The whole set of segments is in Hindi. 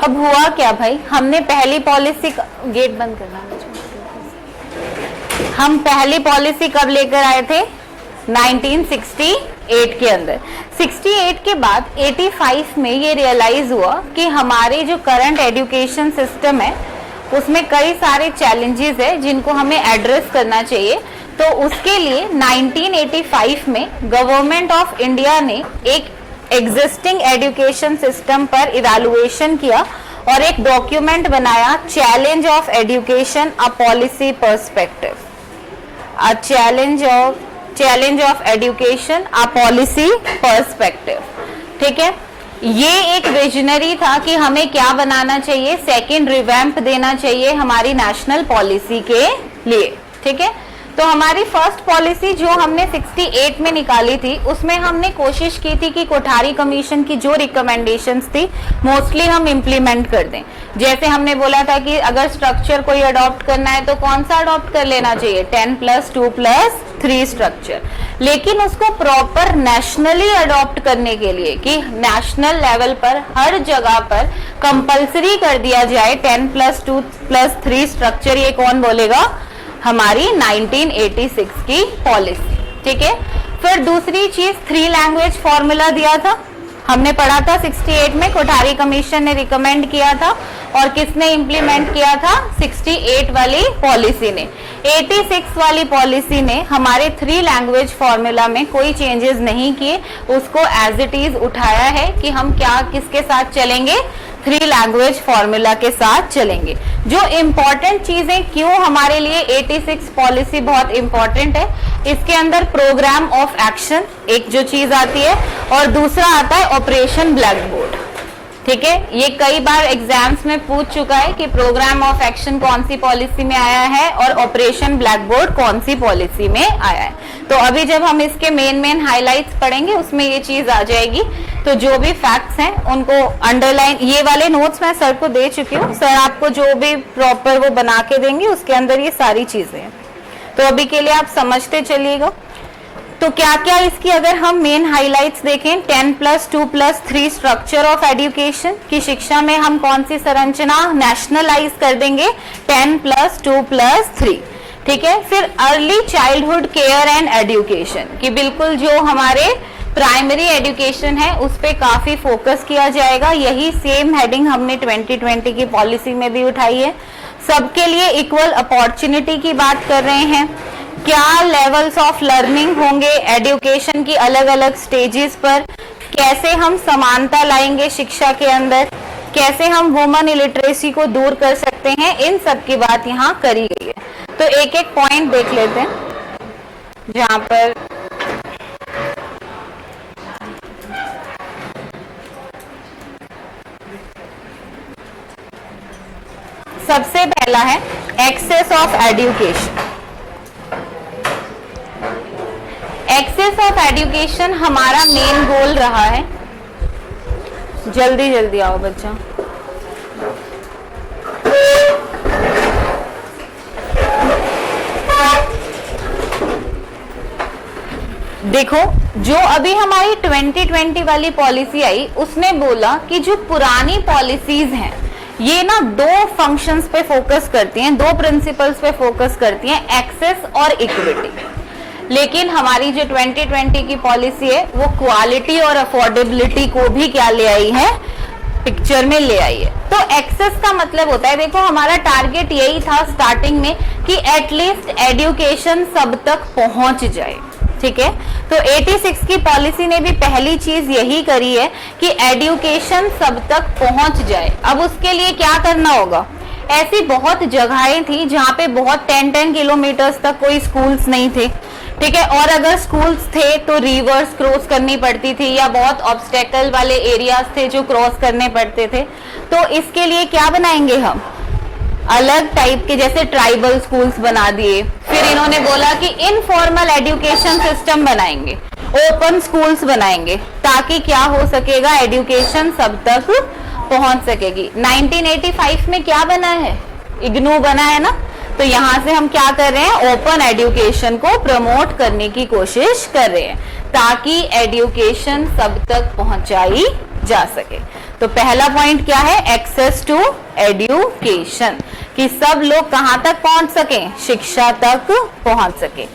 अब हुआ क्या भाई, हमने पहली पॉलिसी, गेट बंद करना मुझे, हम पहली पॉलिसी कब लेकर आए थे 1968 के अंदर। 68 के बाद 85 में ये रियलाइज हुआ कि हमारे जो करंट एजुकेशन सिस्टम है उसमें कई सारे चैलेंजेस है जिनको हमें एड्रेस करना चाहिए। तो उसके लिए 1985 में गवर्नमेंट ऑफ इंडिया ने एक एग्जिस्टिंग एजुकेशन सिस्टम पर इवैल्यूएशन किया और एक डॉक्यूमेंट बनाया, challenge of education a policy perspective, a challenge of education a policy perspective. ठीक है, ये एक विजनरी था कि हमें क्या बनाना चाहिए, सेकंड रिवैम्प देना चाहिए हमारी नेशनल पॉलिसी के लिए। ठीक है, तो हमारी फर्स्ट पॉलिसी जो हमने 68 में निकाली थी उसमें हमने कोशिश की थी कि कोठारी कमीशन की जो रिकमेंडेशंस थी मोस्टली हम इम्प्लीमेंट कर दें। जैसे हमने बोला था कि अगर स्ट्रक्चर कोई अडॉप्ट करना है तो कौन सा अडॉप्ट कर लेना चाहिए, 10+2+3 स्ट्रक्चर। लेकिन उसको प्रॉपर नेशनली अडॉप्ट करने के लिए कि नेशनल लेवल पर हर जगह पर कंपल्सरी कर दिया जाए 10+2+3 स्ट्रक्चर, ये कौन बोलेगा, हमारी 1986 की पॉलिसी। ठीक है, फिर दूसरी चीज 3 लैंग्वेज फॉर्मूला दिया था, हमने पढ़ा था 68 में, कोठारी कमीशन ने रिकमेंड किया था और किसने इंप्लीमेंट किया था, 68 वाली पॉलिसी ने। 86 वाली पॉलिसी ने हमारे 3 लैंग्वेज फॉर्मूला में कोई चेंजेस नहीं किए, उसको एज इट इज उठाया है कि हम क्या किसके साथ चलेंगे, 3 लैंग्वेज फॉर्मूला के साथ चलेंगे। जो इम्पोर्टेंट चीजें क्यों हमारे लिए 86 पॉलिसी बहुत इंपॉर्टेंट है, इसके अंदर प्रोग्राम ऑफ एक्शन एक जो चीज आती है और दूसरा आता है ऑपरेशन ब्लैक बोर्ड। ठीक है, ये कई बार एग्जाम्स में पूछ चुका है कि प्रोग्राम ऑफ एक्शन कौन सी पॉलिसी में आया है और ऑपरेशन ब्लैक बोर्ड कौन सी पॉलिसी में आया है। तो अभी जब हम इसके मेन हाइलाइट्स पढ़ेंगे उसमें ये चीज आ जाएगी। तो जो भी फैक्ट्स हैं उनको अंडरलाइन, ये वाले नोट्स मैं सर को दे चुकी हूँ, सर आपको जो भी प्रॉपर वो बना के देंगे उसके अंदर ये सारी चीजें हैं। तो अभी के लिए आप समझते चलिएगा। तो क्या क्या इसकी अगर हम मेन हाइलाइट्स देखें, 10+2+3 स्ट्रक्चर ऑफ एजुकेशन की शिक्षा में हम कौन सी संरचना नेशनलाइज कर देंगे, 10+2+3। ठीक है, फिर early childhood care and education कि बिल्कुल जो हमारे प्राइमरी एजुकेशन है उस पे काफी फोकस किया जाएगा। यही सेम हेडिंग हमने 2020 की पॉलिसी में भी उठाई है। सबके लिए इक्वल अपॉर्चुनिटी की बात कर रहे हैं, क्या लेवल्स ऑफ लर्निंग होंगे एजुकेशन की अलग अलग स्टेजेस पर, कैसे हम समानता लाएंगे शिक्षा के अंदर, कैसे हम वुमन इलिटरेसी को दूर कर सकते हैं, इन सब की बात यहाँ करी गई है। तो एक एक पॉइंट देख लेते हैं जहां पर सबसे पहला है access of education. Access of education हमारा मेन गोल रहा है। जल्दी जल्दी आओ बच्चा। देखो, जो अभी हमारी 2020 वाली पॉलिसी आई उसने बोला कि जो पुरानी पॉलिसीज हैं ये ना 2 फंक्शंस पे फोकस करती हैं, 2 प्रिंसिपल्स पे फोकस करती हैं, एक्सेस और इक्विटी। लेकिन हमारी जो 2020 की पॉलिसी है वो क्वालिटी और अफोर्डेबिलिटी को भी क्या ले आई है, पिक्चर में ले आई है। तो एक्सेस का मतलब होता है, देखो हमारा टारगेट यही था स्टार्टिंग में कि एटलीस्ट एजुकेशन सब तक पहुंच जाए। ठीक है, तो 86 की पॉलिसी ने भी पहली चीज यही करी है कि एजुकेशन सब तक पहुंच जाए। अब उसके लिए क्या करना होगा, ऐसी बहुत जगहें थी जहाँ पे बहुत 10-10 किलोमीटर्स तक कोई स्कूल्स नहीं थे। ठीक है, और अगर स्कूल्स थे तो रिवर्स क्रॉस करनी पड़ती थी या बहुत ऑब्स्टेकल वाले एरियाज थे जो क्रॉस करने पड़ते थे। तो इसके लिए क्या बनाएंगे हम, अलग टाइप के जैसे ट्राइबल स्कूल्स बना दिए। फिर इन्होंने बोला कि इनफॉर्मल एजुकेशन सिस्टम बनाएंगे, ओपन स्कूल्स बनाएंगे ताकि क्या हो सकेगा, एजुकेशन सब तक पहुंच सकेगी। 1985 में क्या बना है, इग्नू बना है ना। तो यहाँ से हम क्या कर रहे हैं, ओपन एजुकेशन को प्रमोट करने की कोशिश कर रहे हैं ताकि एजुकेशन सब तक पहुंचाई जा सके। तो पहला पॉइंट क्या है, एक्सेस टू एजुकेशन, कि सब लोग कहां तक पहुंच सके, शिक्षा तक पहुंच सके।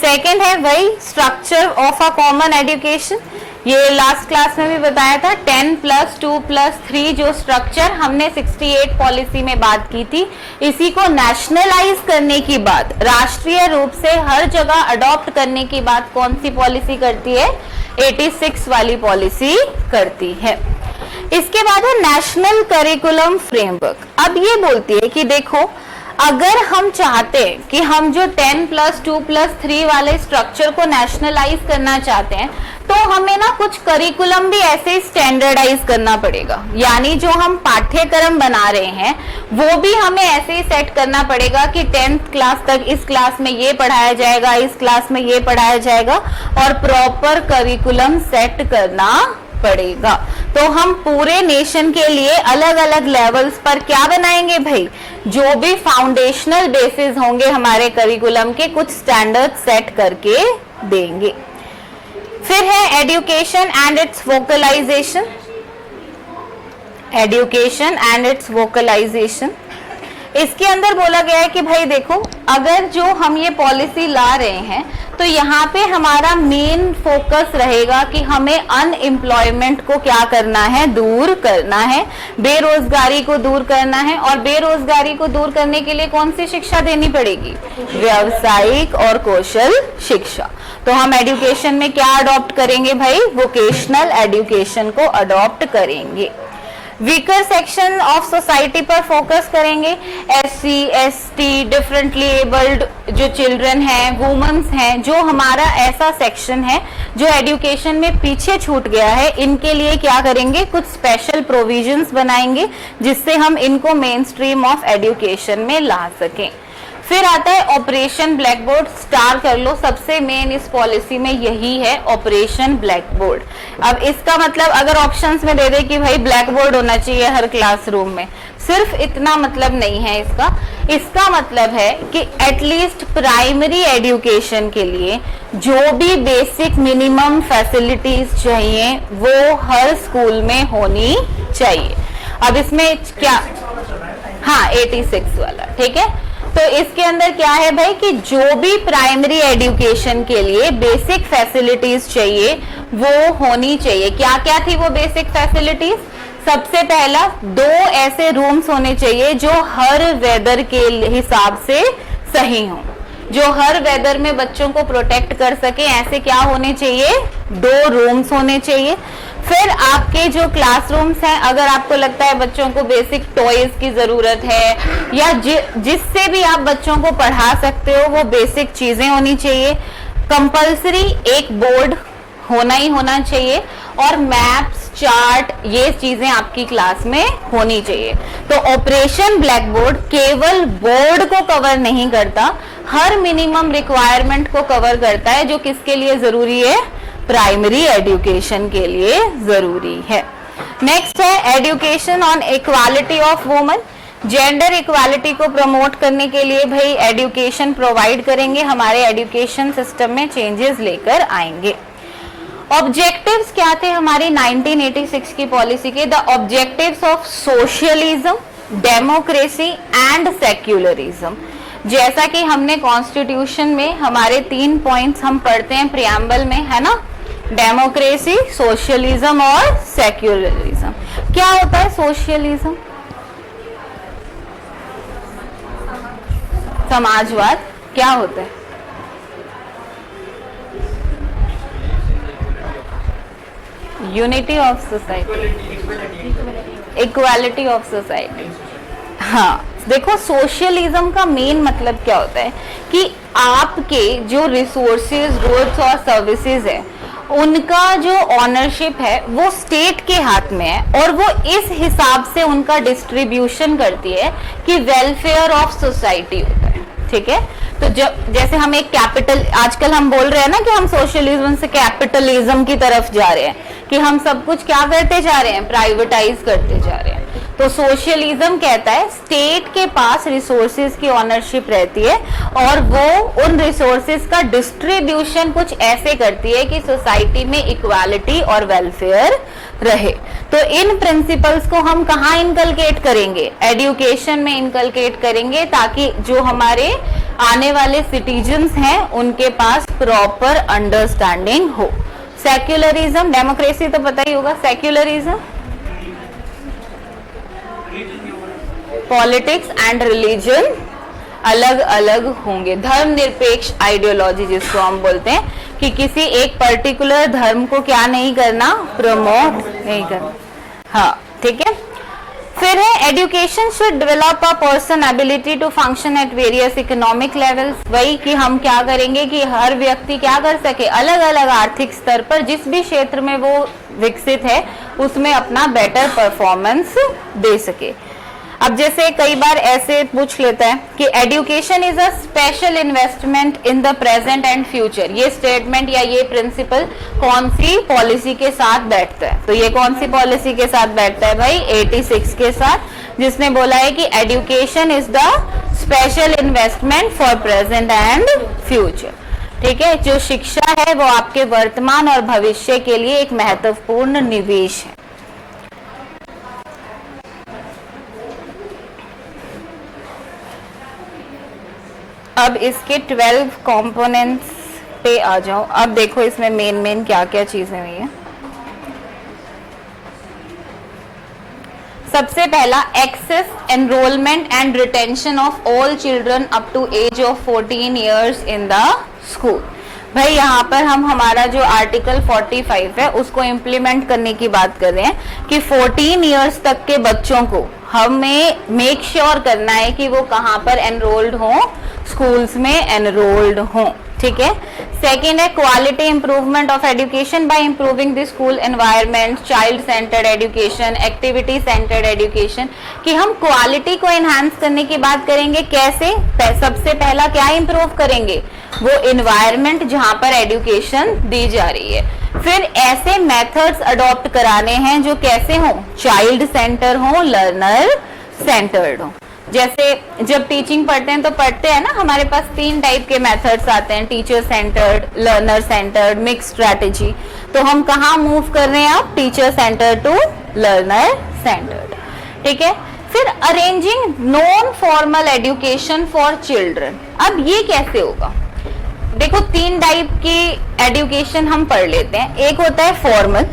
सेकेंड है वही structure of a common education, ये लास्ट क्लास में भी बताया था, 10+2+3 जो स्ट्रक्चर हमने 68 पॉलिसी में बात की थी, इसी को नेशनलाइज करने की बात, राष्ट्रीय रूप से हर जगह अडॉप्ट करने की बात कौन सी पॉलिसी करती है, 86 वाली पॉलिसी करती है। इसके बाद है नेशनल करिकुलम फ्रेमवर्क। अब ये बोलती है कि देखो, अगर हम चाहते हैं कि हम जो 10+2+3 वाले स्ट्रक्चर को नेशनलाइज करना चाहते हैं, तो हमें ना कुछ करिकुलम भी ऐसे ही स्टैंडर्डाइज करना पड़ेगा, यानी जो हम पाठ्यक्रम बना रहे हैं वो भी हमें ऐसे ही सेट करना पड़ेगा कि 10th क्लास तक इस क्लास में ये पढ़ाया जाएगा, इस क्लास में ये पढ़ाया जाएगा, और प्रॉपर करिकुलम सेट करना पड़ेगा। तो हम पूरे नेशन के लिए अलग अलग लेवल्स पर क्या बनाएंगे भाई, जो भी फाउंडेशनल बेसिस होंगे हमारे करिकुलम के, कुछ स्टैंडर्ड सेट करके देंगे। फिर है education and it's vocalisation, education and it's vocalisation. इसके अंदर बोला गया है कि भाई देखो, अगर जो हम ये पॉलिसी ला रहे हैं तो यहाँ पे हमारा मेन फोकस रहेगा कि हमें अनएम्प्लॉयमेंट को क्या करना है, दूर करना है, बेरोजगारी को दूर करना है। और बेरोजगारी को दूर करने के लिए कौन सी शिक्षा देनी पड़ेगी, व्यावसायिक और कौशल शिक्षा। तो हम एजुकेशन में क्या अडॉप्ट करेंगे भाई, वोकेशनल एजुकेशन को अडॉप्ट करेंगे। वीकर सेक्शन ऑफ सोसाइटी पर फोकस करेंगे, SC, ST, डिफरेंटली एबल्ड जो चिल्ड्रन हैं, वुमेन्स हैं, जो हमारा ऐसा सेक्शन है जो एजुकेशन में पीछे छूट गया है, इनके लिए क्या करेंगे, कुछ स्पेशल प्रोविजंस बनाएंगे जिससे हम इनको मेन स्ट्रीम ऑफ एजुकेशन में ला सकें। फिर आता है ऑपरेशन ब्लैक बोर्ड, स्टार कर लो, सबसे मेन इस पॉलिसी में यही है, ऑपरेशन ब्लैक बोर्ड। अब इसका मतलब अगर ऑप्शंस में दे दे कि भाई ब्लैक बोर्ड होना चाहिए हर क्लासरूम में, सिर्फ इतना मतलब नहीं है इसका। इसका मतलब है कि एटलीस्ट प्राइमरी एजुकेशन के लिए जो भी बेसिक मिनिमम फैसिलिटीज चाहिए वो हर स्कूल में होनी चाहिए। अब इसमें क्या, हाँ 86 वाला, ठीक है। तो इसके अंदर क्या है भाई कि जो भी प्राइमरी एजुकेशन के लिए बेसिक फैसिलिटीज चाहिए वो होनी चाहिए। क्या क्या थी वो बेसिक फैसिलिटीज, सबसे पहला 2 ऐसे रूम्स होने चाहिए जो हर वेदर के हिसाब से सही हों, जो हर वेदर में बच्चों को प्रोटेक्ट कर सके, ऐसे क्या होने चाहिए, 2 रूम्स होने चाहिए। फिर आपके जो क्लासरूम्स हैं, अगर आपको लगता है बच्चों को बेसिक टॉयज की जरूरत है या जिससे भी आप बच्चों को पढ़ा सकते हो वो बेसिक चीजें होनी चाहिए। कंपल्सरी एक बोर्ड होना ही होना चाहिए, और मैप्स, चार्ट, ये चीजें आपकी क्लास में होनी चाहिए। तो ऑपरेशन ब्लैक बोर्ड केवल बोर्ड को कवर नहीं करता, हर मिनिमम रिक्वायरमेंट को कवर करता है जो किसके लिए जरूरी है, प्राइमरी एजुकेशन के लिए जरूरी है। नेक्स्ट है education on equality of women, gender equality को प्रमोट करने के लिए भाई एजुकेशन प्रोवाइड करेंगे, हमारे एजुकेशन सिस्टम में चेंजेस लेकर आएंगे। ऑब्जेक्टिव्स क्या थे हमारी 1986 की पॉलिसी के, the objectives of socialism, democracy and secularism. जैसा कि हमने कॉन्स्टिट्यूशन में हमारे 3 पॉइंट्स हम पढ़ते हैं प्रियम्बल में, है ना, डेमोक्रेसी, सोशलिज्म और सेक्युलरिज्म। क्या होता है सोशलिज्म, समाजवाद। क्या होता है, unity of society, equality of society. हाँ देखो, सोशलिज्म का मेन मतलब क्या होता है कि आपके जो रिसोर्सेज, गुड्स और सर्विसेज है उनका जो ऑनरशिप है वो स्टेट के हाथ में है, और वो इस हिसाब से उनका डिस्ट्रीब्यूशन करती है कि वेलफेयर ऑफ सोसाइटी होता है, ठीक है। तो जैसे हम एक कैपिटल, आजकल हम बोल रहे हैं ना कि हम सोशलिज्म से कैपिटलिज्म की तरफ जा रहे हैं, कि हम सब कुछ क्या करते जा रहे हैं, प्राइवेटाइज करते जा रहे हैं। तो सोशलिज्म कहता है स्टेट के पास रिसोर्सेज की ओनरशिप रहती है और वो उन रिसोर्सेज का डिस्ट्रीब्यूशन कुछ ऐसे करती है कि सोसाइटी में इक्वालिटी और वेलफेयर रहे। तो इन प्रिंसिपल्स को हम कहाँ इनकलकेट करेंगे? एजुकेशन में इनकलकेट करेंगे, ताकि जो हमारे आने वाले सिटीजन्स हैं उनके पास प्रॉपर अंडरस्टैंडिंग हो। सेक्युलरिज्म, डेमोक्रेसी तो पता ही होगा। सेक्युलरिज्म, पॉलिटिक्स एंड रिलीजन अलग अलग होंगे। धर्मनिरपेक्ष आइडियोलॉजी जिसको हम बोलते हैं कि किसी एक पर्टिकुलर धर्म को क्या नहीं करना, प्रमोट नहीं करना। हाँ, ठीक है। फिर है education should develop a person ability to function at various economic levels. वही कि हम क्या करेंगे कि हर व्यक्ति क्या कर सके, अलग अलग आर्थिक स्तर पर जिस भी क्षेत्र में वो विकसित है उसमें अपना बेटर परफॉर्मेंस दे सके। अब जैसे कई बार ऐसे पूछ लेता है कि education is a special investment in the present and future. ये स्टेटमेंट या ये प्रिंसिपल कौन सी पॉलिसी के साथ बैठता है? तो ये कौन सी पॉलिसी के साथ बैठता है भाई? 86 के साथ, जिसने बोला है कि education is the special investment for present and future. ठीक है, जो शिक्षा है वो आपके वर्तमान और भविष्य के लिए एक महत्वपूर्ण निवेश है। अब इसके 12 कंपोनेंट्स पे आ जाओ। अब देखो इसमें मेन क्या क्या चीजें हुई है। सबसे पहला, access, enrolment and retention of all children up to age of 14 years in the school. भाई यहाँ पर हम हमारा जो आर्टिकल 45 है उसको इम्प्लीमेंट करने की बात कर रहे हैं कि 14 इयर्स तक के बच्चों को हमें मेक श्योर करना है कि वो कहाँ पर एनरोल्ड हों, स्कूल्स में एनरोल्ड हों। ठीक है। सेकेंड है quality improvement of education by improving the school environment, child centred education, activity centred education, कि हम क्वालिटी को एनहांस करने की बात करेंगे। कैसे? सबसे पहला क्या इंप्रूव करेंगे? वो एनवायरनमेंट जहां पर एजुकेशन दी जा रही है। फिर ऐसे मेथड्स अडॉप्ट कराने हैं जो कैसे हों, चाइल्ड सेंटर हों, लर्नर सेंटर्ड हों। जैसे जब टीचिंग पढ़ते हैं तो पढ़ते हैं ना, हमारे पास 3 टाइप के मेथड्स आते हैं, teacher centred, learner centred, mix strategy. तो हम कहाँ मूव कर रहे हैं अब? Teacher centre to learner centred. ठीक है। फिर arranging non formal education for children. अब ये कैसे होगा? देखो 3 टाइप की एजुकेशन हम पढ़ लेते हैं। एक होता है फॉर्मल,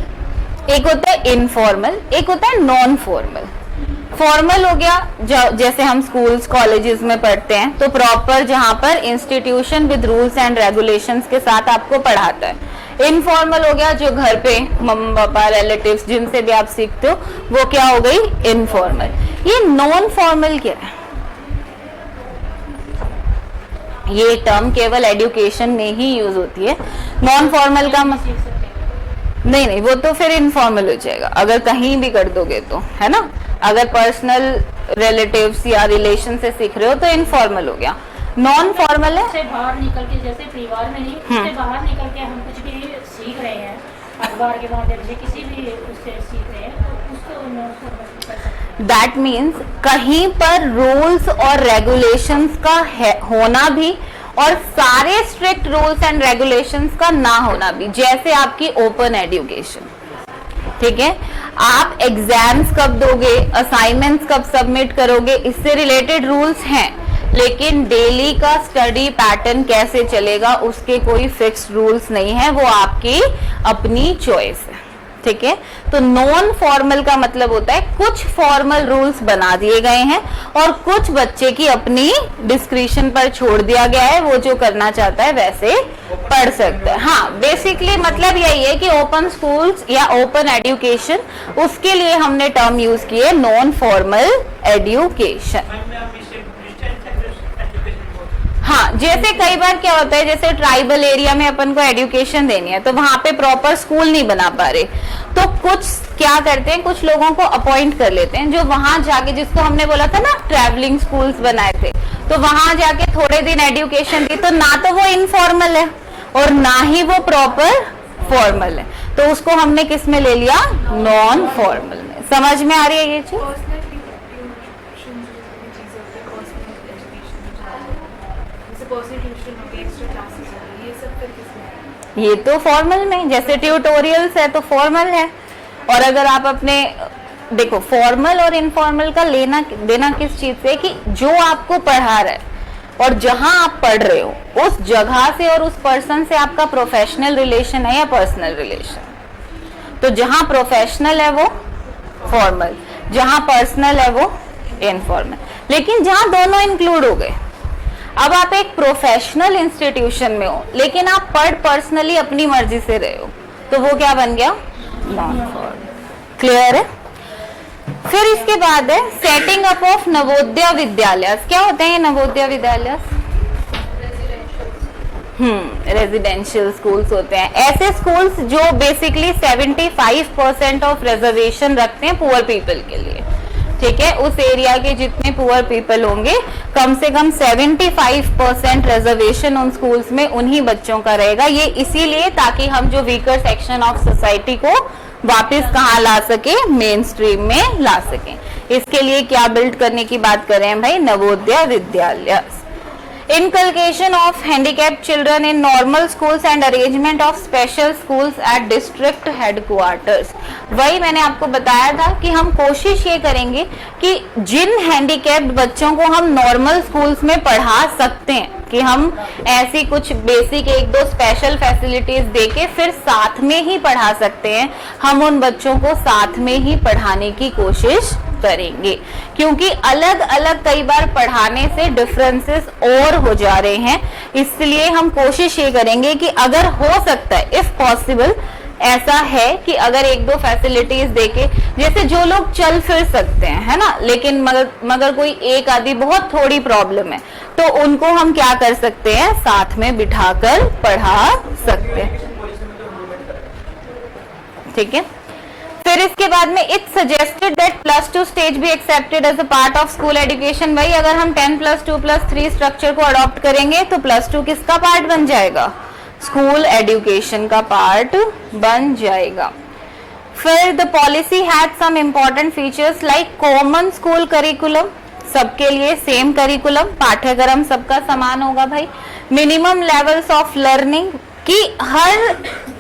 एक होता है इनफॉर्मल, एक होता है नॉन फॉर्मल। फॉर्मल हो गया जैसे हम स्कूल्स कॉलेजेस में पढ़ते हैं, तो प्रॉपर जहां पर institution with rules and regulations के साथ आपको पढ़ाता है। इनफॉर्मल हो गया जो घर पे मम्मी पापा रिलेटिव्स जिनसे भी आप सीखते हो, वो क्या हो गई? इनफॉर्मल। ये नॉन फॉर्मल क्या है? ये टर्म केवल एजुकेशन में ही यूज होती है। नॉन फॉर्मल का नहीं, वो तो फिर इनफॉर्मल हो जाएगा अगर कहीं भी कर दोगे तो, है ना। अगर पर्सनल रिलेटिव्स या रिलेशन से सीख रहे हो तो इनफॉर्मल हो गया। नॉन फॉर्मल है उससे बाहर निकल के, जैसे परिवार में नहीं, उससे बाहर निकल के हम कुछ भी सीख रहे हैं, अखबार के माध्यम से किसी भी उससे सीख रहे हैं, तो उसको नॉन फॉर्मल कर सकते हैं। दैट मीन्स कहीं पर रूल्स और रेगुलेशंस का होना भी और सारे स्ट्रिक्ट रूल्स एंड रेगुलेशंस का ना होना भी, जैसे आपकी ओपन एजुकेशन। ठीक है। आप एग्जाम्स कब दोगे, असाइनमेंट्स कब सबमिट करोगे, इससे रिलेटेड रूल्स हैं, लेकिन डेली का स्टडी पैटर्न कैसे चलेगा उसके कोई फिक्स्ड रूल्स नहीं है, वो आपकी अपनी चॉइस है। ठीक है। तो नॉन फॉर्मल का मतलब होता है कुछ फॉर्मल रूल्स बना दिए गए हैं और कुछ बच्चे की अपनी डिस्क्रिशन पर छोड़ दिया गया है, वो जो करना चाहता है वैसे पढ़ सकता है। हाँ, बेसिकली मतलब यही है कि ओपन स्कूल्स या ओपन एजुकेशन, उसके लिए हमने टर्म यूज किए नॉन फॉर्मल एजुकेशन। हाँ, जैसे कई बार क्या होता है, जैसे ट्राइबल एरिया में अपन को एजुकेशन देनी है तो वहां पे प्रॉपर स्कूल नहीं बना पा रहे, तो कुछ क्या करते हैं, कुछ लोगों को अपॉइंट कर लेते हैं जो वहां जाके, जिसको हमने बोला था ना ट्रैवलिंग स्कूल्स बनाए थे, तो वहां जाके थोड़े दिन एजुकेशन दी, तो ना तो वो इनफॉर्मल है और ना ही वो प्रॉपर फॉर्मल है, तो उसको हमने किस में ले लिया? नॉन फॉर्मल में। समझ में आ रही है ये चीज? पर्सनल ट्यूशन हो गया, एक्स्ट्रा क्लासेस हो गई, ये सब फिर किसमें? ये तो फॉर्मल में, जैसे ट्यूटोरियल्स है तो फॉर्मल है। और अगर आप अपने देखो फॉर्मल और इनफॉर्मल का लेना देना किस चीज से, कि जो आपको पढ़ा रहा है और जहां आप पढ़ रहे हो उस जगह से और उस पर्सन से आपका प्रोफेशनल रिलेशन है या पर्सनल रिलेशन। तो जहां प्रोफेशनल है वो फॉर्मल, जहां पर्सनल है वो इनफॉर्मल। लेकिन जहां दोनों इंक्लूड हो गए, अब आप एक प्रोफेशनल इंस्टीट्यूशन में हो लेकिन आप पर्सनली अपनी मर्जी से रहे हो, तो वो क्या बन गया? Non formal. क्लियर है? फिर इसके बाद है setting up of Navodaya Vidyalaya. क्या होते हैं ये नवोदय विद्यालय? रेजिडेंशियल स्कूल्स होते हैं, ऐसे स्कूल्स जो बेसिकली 75% ऑफ रिजर्वेशन रखते हैं पुअर पीपल के लिए। ठीक है, उस एरिया के जितने पुअर पीपल होंगे कम से कम 75% रिजर्वेशन उन स्कूल्स में उन्हीं बच्चों का रहेगा। ये इसीलिए ताकि हम जो वीकर सेक्शन ऑफ सोसाइटी को वापस कहाँ ला सके? मेन स्ट्रीम में ला सके। इसके लिए क्या बिल्ड करने की बात कर रहे हैं भाई? Navodaya Vidyalaya. Inculcation of handicapped children in normal schools and arrangement of special schools at district headquarters। वही मैंने आपको बताया था कि हम कोशिश ये करेंगे कि जिन हैंडीकैप्ड बच्चों को हम नॉर्मल स्कूल्स में पढ़ा सकते हैं, कि हम ऐसी कुछ बेसिक 1-2 स्पेशल फैसिलिटीज देके फिर साथ में ही पढ़ा सकते हैं, हम उन बच्चों को साथ में ही पढ़ाने की कोशिश करेंगे। क्योंकि अलग अलग कई बार पढ़ाने से डिफरेंसेस और हो जा रहे हैं, इसलिए हम कोशिश ये करेंगे कि अगर हो सकता है, इफ पॉसिबल ऐसा है कि अगर 1-2 फैसिलिटीज देके, जैसे जो लोग चल फिर सकते हैं, है ना, लेकिन मगर कोई एक आदि बहुत थोड़ी प्रॉब्लम है, तो उनको हम क्या कर सकते हैं? साथ में बिठाकर पढ़ा सकते हैं। ठीक है, फिर इसके बाद में इट सजेस्टेड दैट +2 स्टेज भी accepted as a part of school education. भाई अगर हम 10+2+3 स्ट्रक्चर को अडॉप्ट करेंगे तो +2 किसका पार्ट बन जाएगा? स्कूल एजुकेशन का पार्ट बन जाएगा। फिर the policy had some important features like common school curriculum, सबके लिए सेम करिकुलम, पाठ्यक्रम सबका समान होगा भाई। मिनिमम लेवल्स ऑफ लर्निंग, कि हर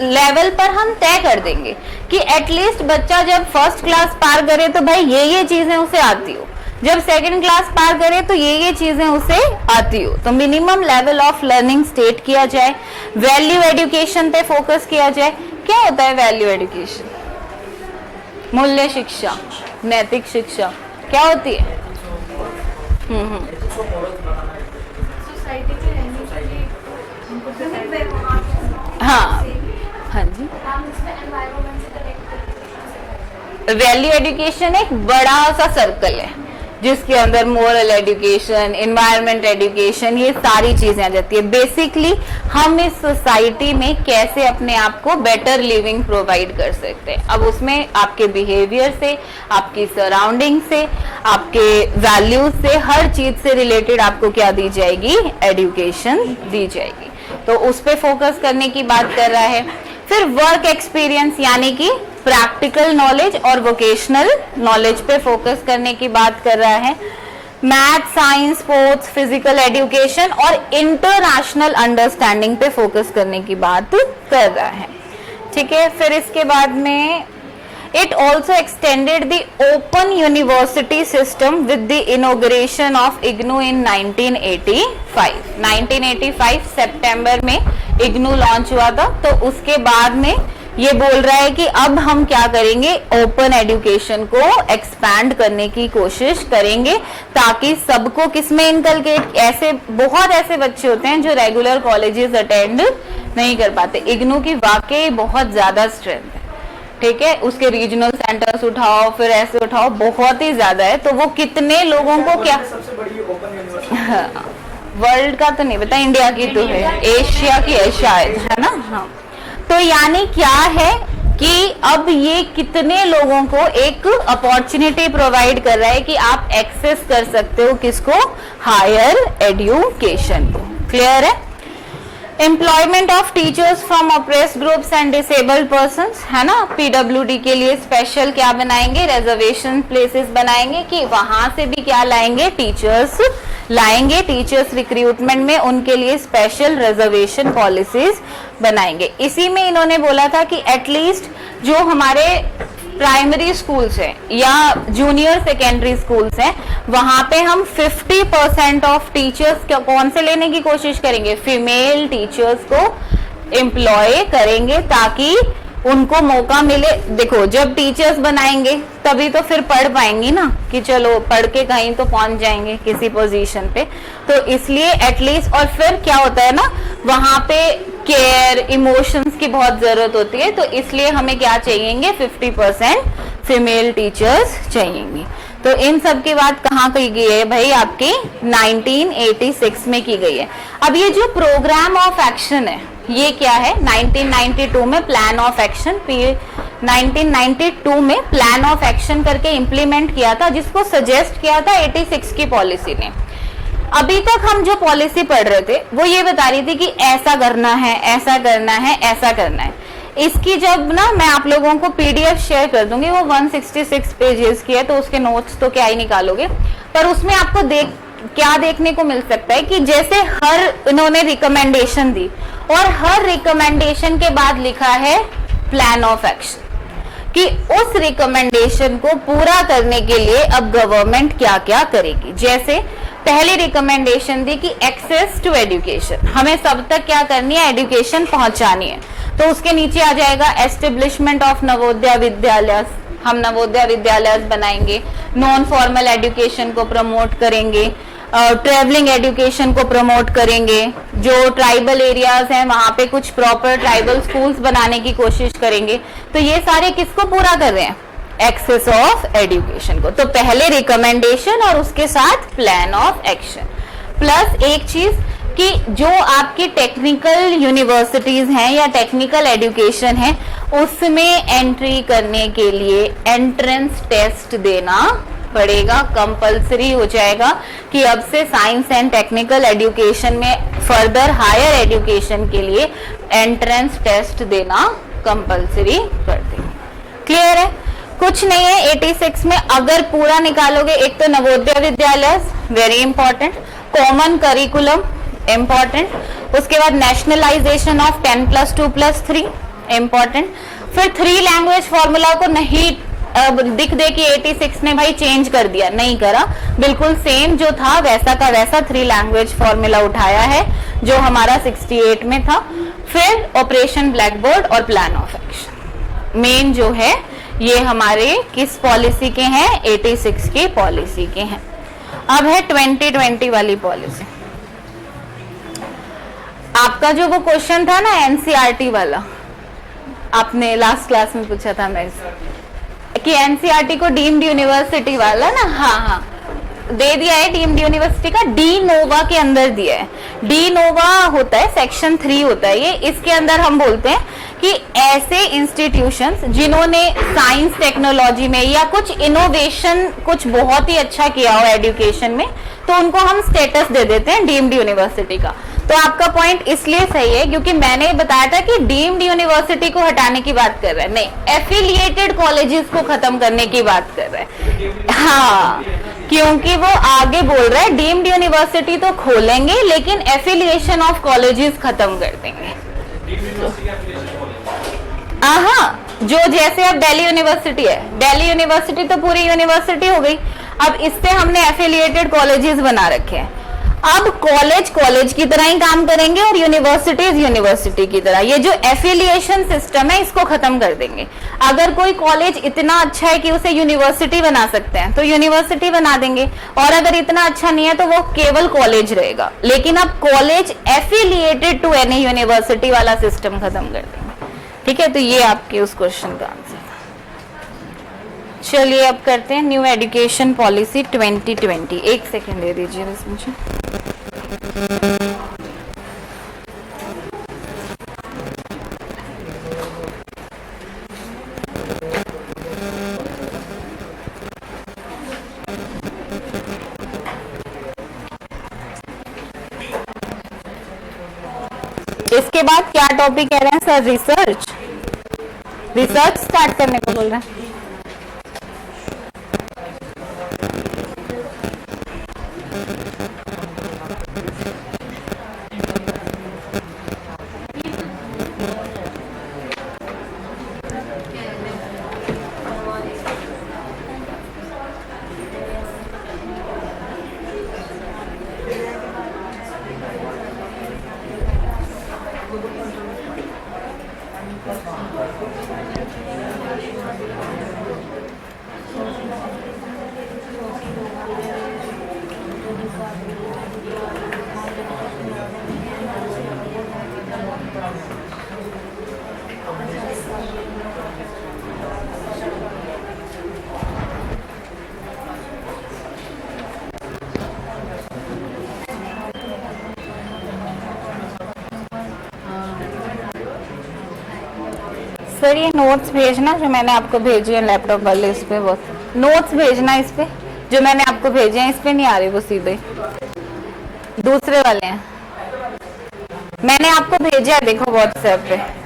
लेवल पर हम तय कर देंगे कि एटलीस्ट बच्चा जब फर्स्ट क्लास पार करे तो भाई ये चीजें उसे आती हो, जब सेकंड क्लास पार करे तो ये चीजें उसे आती हो। तो minimum level of learning state किया जाए। वैल्यू एजुकेशन पे फोकस किया जाए। क्या होता है वैल्यू एजुकेशन? मूल्य शिक्षा, नैतिक शिक्षा क्या होती है? सोसाइटी में रहने के लिए उनको हाँ हाँ जी, वैल्यू एजुकेशन एक बड़ा सा सर्कल है जिसके अंदर मोरल एजुकेशन, एनवायरनमेंट एजुकेशन, ये सारी चीजें आ जाती है। बेसिकली हम इस सोसाइटी में कैसे अपने आप को बेटर लिविंग प्रोवाइड कर सकते हैं। अब उसमें आपके बिहेवियर से, आपकी सराउंडिंग से, आपके वैल्यूज से, हर चीज से रिलेटेड आपको क्या दी जाएगी? एजुकेशन दी जाएगी। तो उस पे फोकस करने की बात कर रहा है। फिर वर्क एक्सपीरियंस यानी कि प्रैक्टिकल नॉलेज और वोकेशनल नॉलेज पे फोकस करने की बात कर रहा है। Math, science, sports, physical education और इंटरनेशनल अंडरस्टैंडिंग पे फोकस करने की बात कर रहा है। ठीक है, फिर इसके बाद में it also extended the open university system with the inauguration of IGNOU in 1985। 1985 सितंबर में IGNOU लॉन्च हुआ था। तो उसके बाद में ये बोल रहा है कि अब हम क्या करेंगे? ओपन एजुकेशन को एक्सपैंड करने की कोशिश करेंगे ताकि सबको किसमें इनकलकेट, ऐसे बहुत ऐसे बच्चे होते हैं जो रेगुलर कॉलेजेस अटेंड नहीं कर पाते। IGNOU की वाकई बहुत ज्यादा स्ट्रेंथ है। ठीक है, उसके रीजनल सेंटर्स उठाओ, फिर ऐसे उठाओ, बहुत ही ज्यादा है। तो वो कितने लोगों को क्या, सबसे बड़ी ओपन यूनिवर्सिटी वर्ल्ड का तो नहीं पता, इंडिया की तो है, एशिया की है शायद, है ना? हाँ, तो यानी क्या है कि अब ये कितने लोगों को एक अपॉर्चुनिटी प्रोवाइड कर रहा है कि आप एक्सेस कर सकते हो किसको? हायर एजुकेशन को। क्लियर है? Employment of teachers from oppressed groups and disabled persons, है ना, पीडब्ल्यूडी के लिए स्पेशल क्या बनाएंगे, रिजर्वेशन प्लेसेस बनाएंगे कि वहां से भी क्या लाएंगे, टीचर्स लाएंगे, टीचर्स रिक्रूटमेंट में उनके लिए स्पेशल रिजर्वेशन पॉलिसीज बनाएंगे। इसी में इन्होंने बोला था कि एटलीस्ट जो हमारे प्राइमरी स्कूल्स हैं या जूनियर सेकेंडरी स्कूल्स हैं वहां पे हम 50% ऑफ टीचर्स कौन से लेने की कोशिश करेंगे, फीमेल टीचर्स को एम्प्लॉय करेंगे ताकि उनको मौका मिले। देखो जब टीचर्स बनाएंगे तभी तो फिर पढ़ पाएंगी ना, कि चलो पढ़ के कहीं तो पहुंच जाएंगे किसी पोजीशन पे, तो इसलिए एटलीस्ट। और फिर क्या होता है ना, वहां पे केयर इमोशंस की बहुत जरूरत होती है, तो इसलिए हमें क्या चाहिएंगे, 50% फीमेल टीचर्स चाहिएंगी। तो इन सब की बात कहाँ की गई है भाई, आपकी 1986 में की गई है। अब ये जो प्रोग्राम ऑफ एक्शन है ये क्या है, 1992 में प्लान ऑफ एक्शन, 1992 में प्लान ऑफ एक्शन करके इंप्लीमेंट किया था, जिसको सजेस्ट किया था 86 की पॉलिसी ने। अभी तक हम जो पॉलिसी पढ़ रहे थे वो ये बता रही थी कि ऐसा करना है, ऐसा करना है, ऐसा करना है। इसकी जब ना मैं आप लोगों को पीडीएफ शेयर कर दूंगी, वो 166 पेजेस की है, तो उसके नोट्स तो क्या ही निकालोगे, पर उसमें आपको क्या देखने को मिल सकता है कि जैसे हर इन्होंने रिकमेंडेशन दी और हर रिकमेंडेशन के बाद लिखा है प्लान ऑफ एक्शन, कि उस रिकमेंडेशन को पूरा करने के लिए अब गवर्नमेंट क्या क्या करेगी। जैसे पहली रिकमेंडेशन दी कि एक्सेस टू एजुकेशन, हमें सब तक क्या करनी है, एजुकेशन पहुंचानी है। तो उसके नीचे आ जाएगा एस्टेब्लिशमेंट ऑफ नवोदय विद्यालय, हम नवोदय विद्यालय बनाएंगे, नॉन फॉर्मल एजुकेशन को प्रमोट करेंगे, ट्रेवलिंग एजुकेशन को प्रमोट करेंगे, जो ट्राइबल एरियाज हैं वहां पे कुछ प्रॉपर ट्राइबल स्कूल्स बनाने की कोशिश करेंगे। तो ये सारे किसको पूरा कर रहे हैं, एक्सेस ऑफ एजुकेशन को। तो पहले रिकमेंडेशन और उसके साथ प्लान ऑफ एक्शन, प्लस एक चीज कि जो आपकी टेक्निकल यूनिवर्सिटीज हैं या टेक्निकल एजुकेशन है उसमें एंट्री करने के लिए एंट्रेंस टेस्ट देना पड़ेगा, कंपलसरी हो जाएगा कि अब से साइंस एंड टेक्निकल एजुकेशन में फर्दर हायर एजुकेशन के लिए एंट्रेंस टेस्ट देना कंपलसरी कर देंगे। क्लियर है, कुछ नहीं है 86 में। अगर पूरा निकालोगे, एक तो Navodaya Vidyalaya very important, common curriculum important, उसके बाद नेशनलाइजेशन ऑफ 10+2+3 इंपॉर्टेंट, फिर 3 लैंग्वेज फॉर्मूला को नहीं दिख दे कि 86 ने भाई चेंज कर दिया, नहीं करा, बिल्कुल सेम जो था वैसा का वैसा 3 लैंग्वेज फॉर्मूला उठाया है जो हमारा 68 में था। फिर ऑपरेशन ब्लैक बोर्ड और प्लान ऑफ एक्शन मेन जो है ये हमारे किस पॉलिसी के हैं, 86 की पॉलिसी के हैं। अब है 2020 वाली पॉलिसी। आपका जो वो क्वेश्चन था ना एनसीईआरटी वाला, आपने लास्ट क्लास में पूछा था मेरे से कि एनसीईआरटी को डीम्ड यूनिवर्सिटी वाला ना, हाँ दे दिया है, डीम्ड यूनिवर्सिटी का डी नोवा के अंदर दिया है। डी नोवा होता है सेक्शन 3 होता है ये, इसके अंदर हम बोलते हैं कि ऐसे इंस्टीट्यूशंस जिन्होंने साइंस टेक्नोलॉजी में या कुछ इनोवेशन कुछ बहुत ही अच्छा किया हो एजुकेशन में, तो उनको हम स्टेटस दे देते हैं डीम्ड यूनिवर्सिटी का। तो आपका पॉइंट इसलिए सही है क्योंकि मैंने बताया था कि डीम्ड यूनिवर्सिटी को हटाने की बात कर रहे हैं, नहीं, एफिलिएटेड कॉलेजेस को खत्म करने की बात कर रहे हैं। हाँ, क्योंकि वो आगे बोल रहा है डीम्ड यूनिवर्सिटी तो खोलेंगे लेकिन एफिलिएशन ऑफ कॉलेजेस खत्म कर देंगे। हाँ, जो जैसे अब दिल्ली यूनिवर्सिटी है, दिल्ली यूनिवर्सिटी तो पूरी यूनिवर्सिटी हो गई, अब इससे हमने एफिलिएटेड कॉलेजेस बना रखे हैं। अब कॉलेज कॉलेज की तरह ही काम करेंगे और यूनिवर्सिटीज यूनिवर्सिटी की तरह। ये जो एफिलिएशन सिस्टम है इसको खत्म कर देंगे। अगर कोई कॉलेज इतना अच्छा है कि उसे यूनिवर्सिटी बना सकते हैं तो यूनिवर्सिटी बना देंगे, और अगर इतना अच्छा नहीं है तो वो केवल कॉलेज रहेगा। लेकिन अब college affiliated to any university वाला सिस्टम खत्म कर देंगे। ठीक है, तो ये आपके उस क्वेश्चन का आंसर था। चलिए अब करते हैं न्यू एजुकेशन पॉलिसी 2020। एक सेकेंड दे दीजिए बस मुझे। इसके बाद क्या टॉपिक कह रहे हैं सर? रिसर्च स्टार्ट करने को बोल रहे हैं। सर ये नोट्स भेजना जो मैंने आपको भेजी है लैपटॉप वाले, इस पे बहुत नोट्स भेजना, इस पे जो मैंने आपको भेजे हैं इस पे नहीं आ रही, वो सीधे दूसरे वाले हैं। मैंने आपको भेजा है, देखो व्हाट्सएप पे।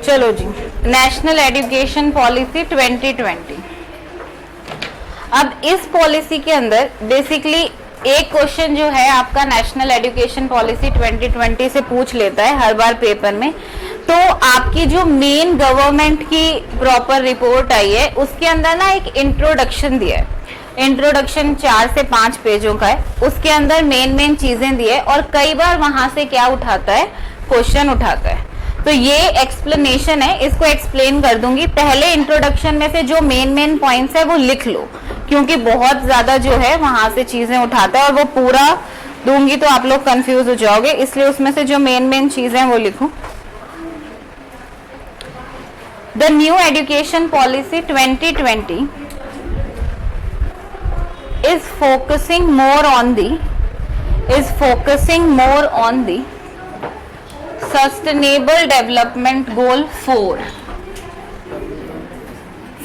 चलो जी, नेशनल एजुकेशन पॉलिसी 2020। अब इस पॉलिसी के अंदर बेसिकली एक क्वेश्चन जो है आपका नेशनल एजुकेशन पॉलिसी 2020 से पूछ लेता है हर बार पेपर में। तो आपकी जो मेन गवर्नमेंट की प्रॉपर रिपोर्ट आई है उसके अंदर ना एक इंट्रोडक्शन दिया है। इंट्रोडक्शन 4 से 5 पेजों का है, उसके अंदर मेन चीजें दी है और कई बार वहां से क्या उठाता है, क्वेश्चन उठाता है। तो ये एक्सप्लेनेशन है, इसको एक्सप्लेन कर दूंगी। पहले इंट्रोडक्शन में से जो मेन पॉइंट्स है वो लिख लो, क्योंकि बहुत ज्यादा जो है वहां से चीजें उठाता है और वो पूरा दूंगी तो आप लोग कंफ्यूज हो जाओगे, इसलिए उसमें से जो मेन चीजें हैं वो लिखो। The new education policy 2020 is focusing more on the sustainable development goal 4.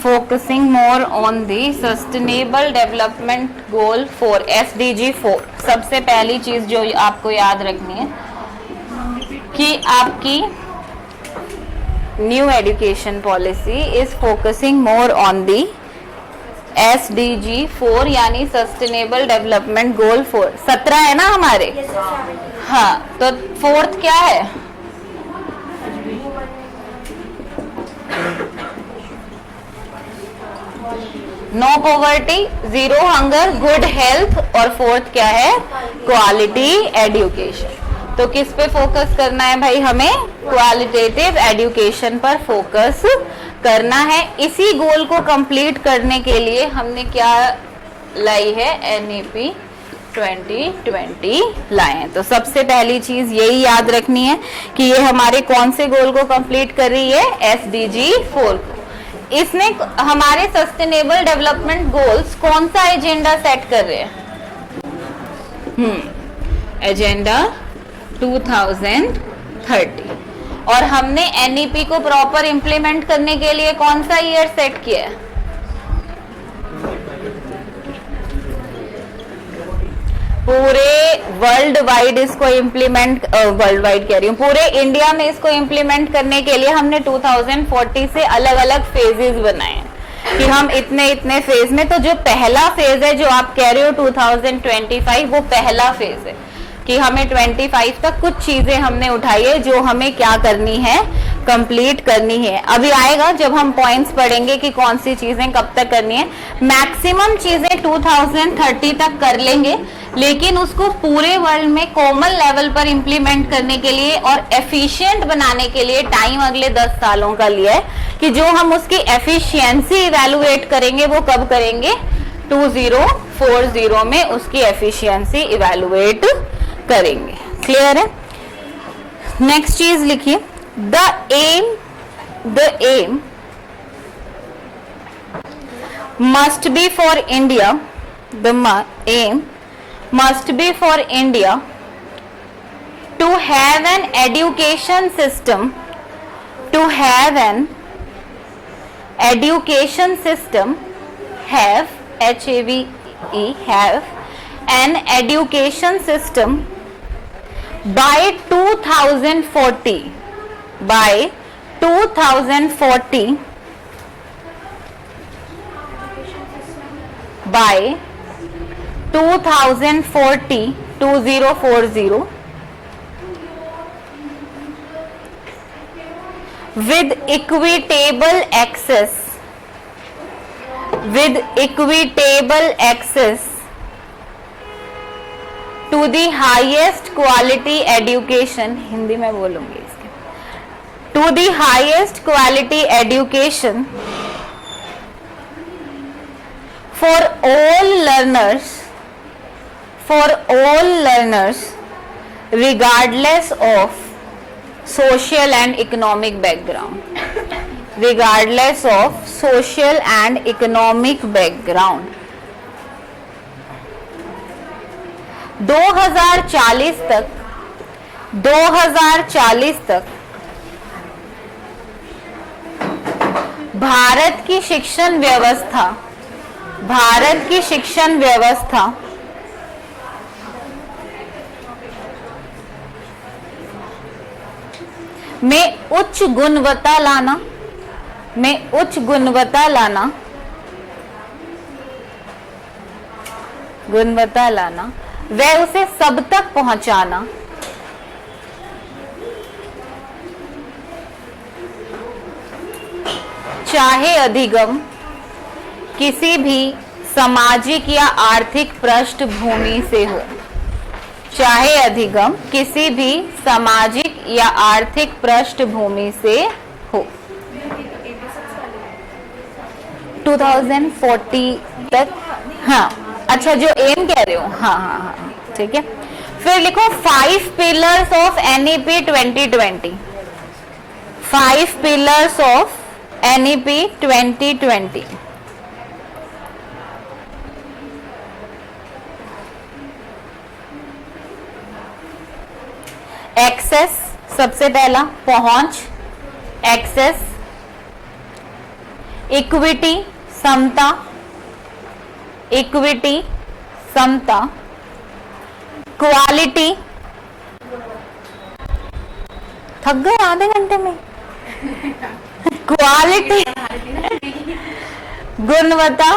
Focusing more on the sustainable development goal 4, SDG 4। सबसे पहली चीज जो आपको याद रखनी है कि आपकी new education policy is focusing more on the SDG 4 यानी सस्टेनेबल डेवलपमेंट गोल 4। 17 है ना हमारे? हाँ, तो 4th क्या है? No poverty, zero hunger, good health, और 4th क्या है? Quality education. तो किस पे फोकस करना है भाई? हमें क्वालिटेटिव एजुकेशन पर फोकस करना है। इसी गोल को कंप्लीट करने के लिए हमने क्या लाई है? NEP 2020 लाए हैं। तो सबसे पहली चीज यही याद रखनी है कि ये हमारे कौन से गोल को कंप्लीट कर रही है? SDG 4 को। इसने हमारे सस्टेनेबल डेवलपमेंट गोल्स कौन सा एजेंडा सेट कर रहे हैं? एजेंडा 2030। और हमने NEP को प्रॉपर इंप्लीमेंट करने के लिए कौन सा ईयर सेट किया है? पूरे वर्ल्ड वाइड इसको इम्प्लीमेंट, वर्ल्ड वाइड कह रही हूँ, पूरे इंडिया में इसको इम्प्लीमेंट करने के लिए हमने 2040 से अलग अलग फेजेस बनाए हैं। कि हम इतने इतने फेज में, तो जो पहला फेज है जो आप कह रहे हो 2025, वो पहला फेज है कि हमें 25 तक कुछ चीजें हमने उठाई है जो हमें क्या करनी है, कंप्लीट करनी है। अभी आएगा जब हम पॉइंट्स पढ़ेंगे कि कौन सी चीजें कब तक करनी है। मैक्सिमम चीजें 2030 तक कर लेंगे, लेकिन उसको पूरे वर्ल्ड में कॉमन लेवल पर इंप्लीमेंट करने के लिए और एफिशिएंट बनाने के लिए टाइम अगले 10 सालों का लिया है कि जो हम उसकी एफिशिएंसी इवैल्यूएट करेंगे वो कब करेंगे, 2040 में उसकी एफिशिएंसी इवैल्यूएट करेंगे। क्लियर है? नेक्स्ट चीज लिखिए, the aim must be for India, the aim must be for India to have an education system, to have an education system, have H-A-V-E, have an education system by 2040, by 2040, by 2040, 2040, with equitable access, with equitable access to the highest quality education, Hindi में बोलूंगी इसके, to the highest quality education for all learners, for all learners regardless of social and economic background, regardless of social and economic background। 2040 तक, 2040 तक भारत की शिक्षण व्यवस्था, भारत की शिक्षण व्यवस्था में उच्च गुणवत्ता लाना, में उच्च गुणवत्ता लाना, गुणवत्ता लाना व उसे सब तक पहुंचाना, चाहे अधिगम किसी भी सामाजिक या आर्थिक पृष्ठभूमि से हो, चाहे अधिगम किसी भी सामाजिक या आर्थिक पृष्ठभूमि से हो। 2040 तक, हाँ अच्छा जो एम कह रहे हो, हाँ हाँ हाँ ठीक है। फिर लिखो 5 pillars of NEP 2020, 5 pillars of NEP 2020। Access, सबसे पहला पहुंच, एक्सेस, इक्विटी समता, इक्विटी समता, क्वालिटी, थक गए आधे घंटे में, क्वालिटी, गुणवत्ता,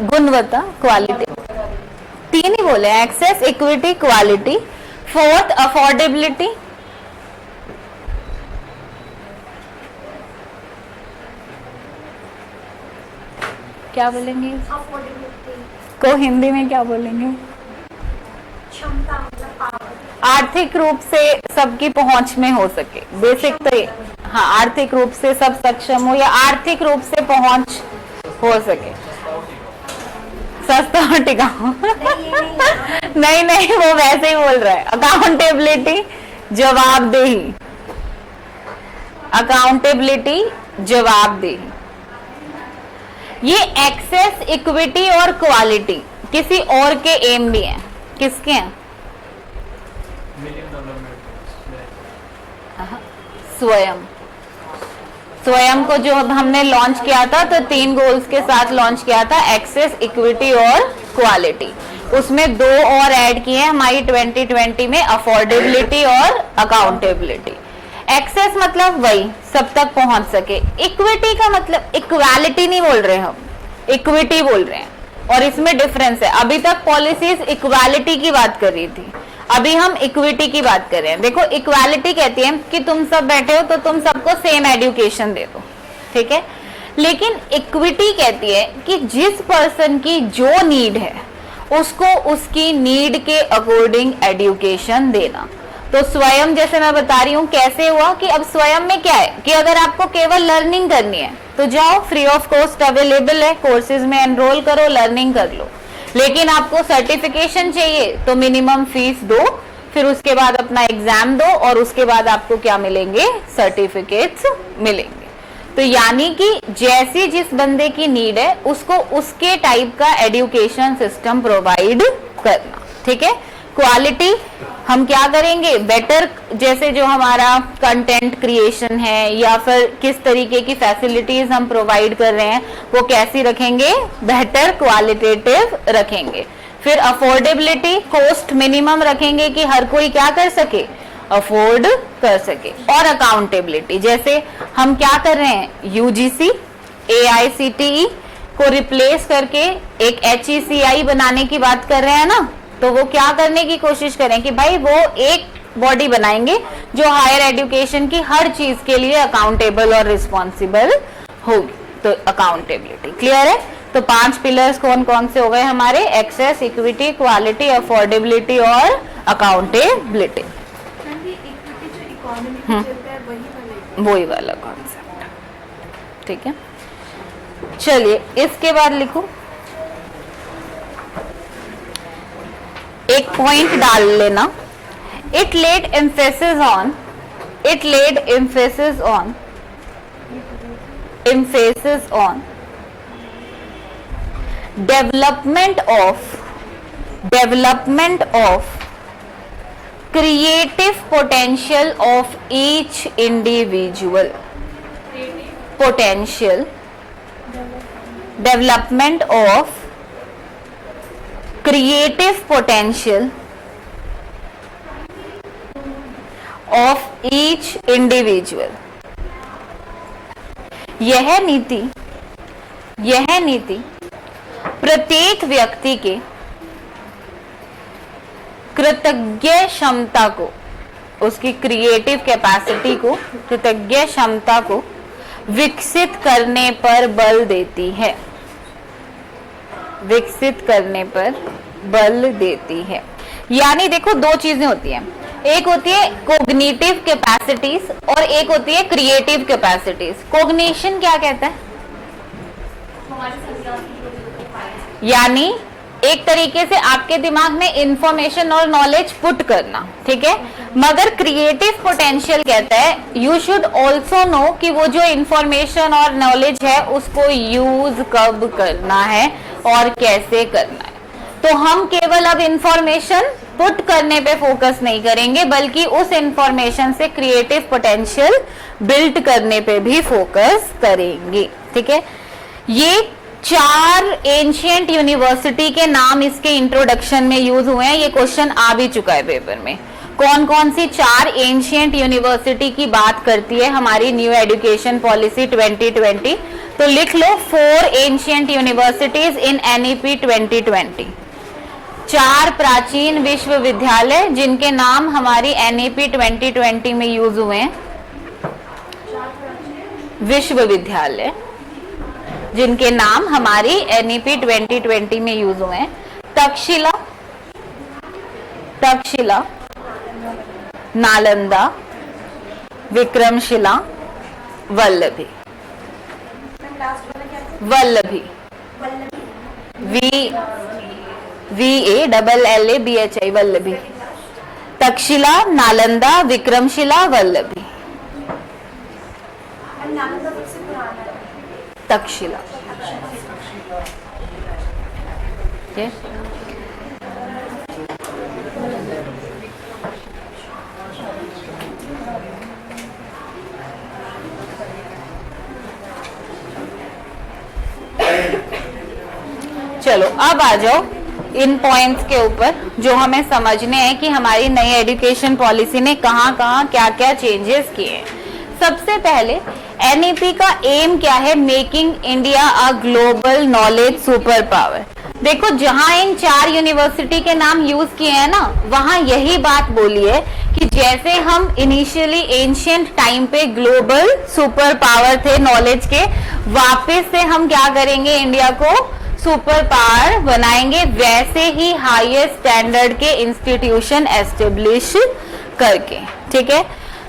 गुणवत्ता क्वालिटी, 3 ही बोले, access, equity, quality. 4th affordability, क्या बोलेंगे को हिंदी में क्या बोलेंगे? आर्थिक रूप से सबकी पहुंच में हो सके, बेसिक तो ये, हाँ आर्थिक रूप से सब सक्षम हो या आर्थिक रूप से पहुंच हो सके, सस्ता और टिकाऊ नहीं नहीं वो वैसे ही बोल रहा है। अकाउंटेबिलिटी, जवाबदेही, अकाउंटेबिलिटी, जवाबदेही। ये एक्सेस, इक्विटी और क्वालिटी किसी और के एम भी हैं, किसके हैं? स्वयं, स्वयं को जो हमने लॉन्च किया था तो 3 गोल्स के साथ लॉन्च किया था, एक्सेस, इक्विटी और क्वालिटी। उसमें 2 और ऐड किए हैं हमारी 2020 में, अफोर्डेबिलिटी और अकाउंटेबिलिटी। एक्सेस मतलब वही सब तक पहुंच सके। इक्विटी का मतलब इक्वालिटी नहीं बोल रहे हम, इक्विटी बोल रहे हैं, और इसमें डिफरेंस है। अभी तक पॉलिसीज इक्वालिटी की बात कर रही थी, अभी हम इक्विटी की बात कर रहे हैं। देखो इक्वालिटी कहती है कि तुम सब बैठे हो तो तुम सबको सेम एजुकेशन दे दो, ठीक है। लेकिन इक्विटी कहती है कि जिस पर्सन की जो नीड है उसको उसकी नीड के अकॉर्डिंग एजुकेशन देना। तो स्वयं जैसे मैं बता रही हूँ कैसे हुआ कि अब स्वयं में क्या है कि अगर आपको केवल लर्निंग करनी है तो जाओ, फ्री ऑफ कॉस्ट अवेलेबल है, कोर्सेज में एनरोल करो, लर्निंग कर लो। लेकिन आपको सर्टिफिकेशन चाहिए तो मिनिमम फीस दो, फिर उसके बाद अपना एग्जाम दो और उसके बाद आपको क्या मिलेंगे, सर्टिफिकेट्स मिलेंगे। तो यानी कि जैसी जिस बंदे की नीड है उसको उसके टाइप का एजुकेशन सिस्टम प्रोवाइड करना, ठीक है। क्वालिटी हम क्या करेंगे, बेटर, जैसे जो हमारा कंटेंट क्रिएशन है या फिर किस तरीके की फैसिलिटीज हम प्रोवाइड कर रहे हैं वो कैसी रखेंगे, बेहतर क्वालिटेटिव रखेंगे। फिर अफोर्डेबिलिटी, कॉस्ट मिनिमम रखेंगे कि हर कोई क्या कर सके, अफोर्ड कर सके। और अकाउंटेबिलिटी, जैसे हम क्या कर रहे हैं, यूजीसी AICTE को रिप्लेस करके एक HECI बनाने की बात कर रहे हैं ना, तो वो क्या करने की कोशिश करें कि भाई वो एक बॉडी बनाएंगे जो हायर एजुकेशन की हर चीज के लिए अकाउंटेबल और रिस्पॉन्सिबल होगी। तो अकाउंटेबिलिटी क्लियर है। तो 5 पिलर्स कौन कौन से हो गए हमारे, एक्सेस, इक्विटी, क्वालिटी, अफोर्डेबिलिटी और अकाउंटेबिलिटी। इक्विटी जो इकोनॉमी में चलता है वही वाला कॉन्सेप्ट, ठीक है। चलिए इसके बाद लिखो, एक पॉइंट डाल लेना, it led emphasis on development of creative potential of each individual, development of creative potential of each individual. यह नीति प्रत्येक व्यक्ति के कृतज्ञ क्षमता को, उसकी क्रिएटिव कैपेसिटी को, कृतज्ञ क्षमता को विकसित करने पर बल देती है, विकसित करने पर बल देती है। यानी देखो दो चीजें होती हैं, एक होती है कोग्निटिव कैपेसिटीज और एक होती है क्रिएटिव कैपेसिटीज। कोग्निशन क्या कहता है, यानी एक तरीके से आपके दिमाग में इंफॉर्मेशन और नॉलेज पुट करना, ठीक है। मगर क्रिएटिव पोटेंशियल कहता है यू शुड ऑल्सो नो कि वो जो इंफॉर्मेशन और नॉलेज है उसको यूज कब करना है और कैसे करना है। तो हम केवल अब इंफॉर्मेशन पुट करने पे फोकस नहीं करेंगे बल्कि उस इंफॉर्मेशन से क्रिएटिव पोटेंशियल बिल्ड करने पे भी फोकस करेंगे, ठीक है। ये 4 एंशिएंट यूनिवर्सिटी के नाम इसके इंट्रोडक्शन में यूज हुए हैं, ये क्वेश्चन आ भी चुका है पेपर में। कौन कौन सी 4 एंशिएंट यूनिवर्सिटी की बात करती है हमारी न्यू एजुकेशन पॉलिसी 2020, तो लिख लो 4 एंशिएंट यूनिवर्सिटीज इन NEP 2020। 4 प्राचीन विश्वविद्यालय जिनके नाम हमारी NEP 2020 में यूज हुए हैं, विश्वविद्यालय जिनके नाम हमारी NEP 2020 में यूज हुए हैं। तक्षशिला, नालंदा, विक्रमशिला, वल्लभी। VALLABHI वल्लभी। तक्षशिला, नालंदा, विक्रमशिला, वल्लभी। तक्षशिला, चलो अब आ जाओ इन पॉइंट्स के ऊपर जो हमें समझने हैं कि हमारी नई एजुकेशन पॉलिसी ने कहाँ कहाँ क्या क्या चेंजेस किए हैं। सबसे पहले एनईपी का एम क्या है? Making India a global knowledge super power. देखो जहां इन 4 यूनिवर्सिटी के नाम यूज किए हैं ना, वहां यही बात बोली है कि जैसे हम इनिशियली एंशिएंट टाइम पे ग्लोबल सुपर पावर थे नॉलेज के, वापस से हम क्या करेंगे? इंडिया को सुपर पावर बनाएंगे, वैसे ही हाईएस्ट स्टैंडर्ड के इंस्टीट्यूशन एस्टेब्लिश करके। ठीक है,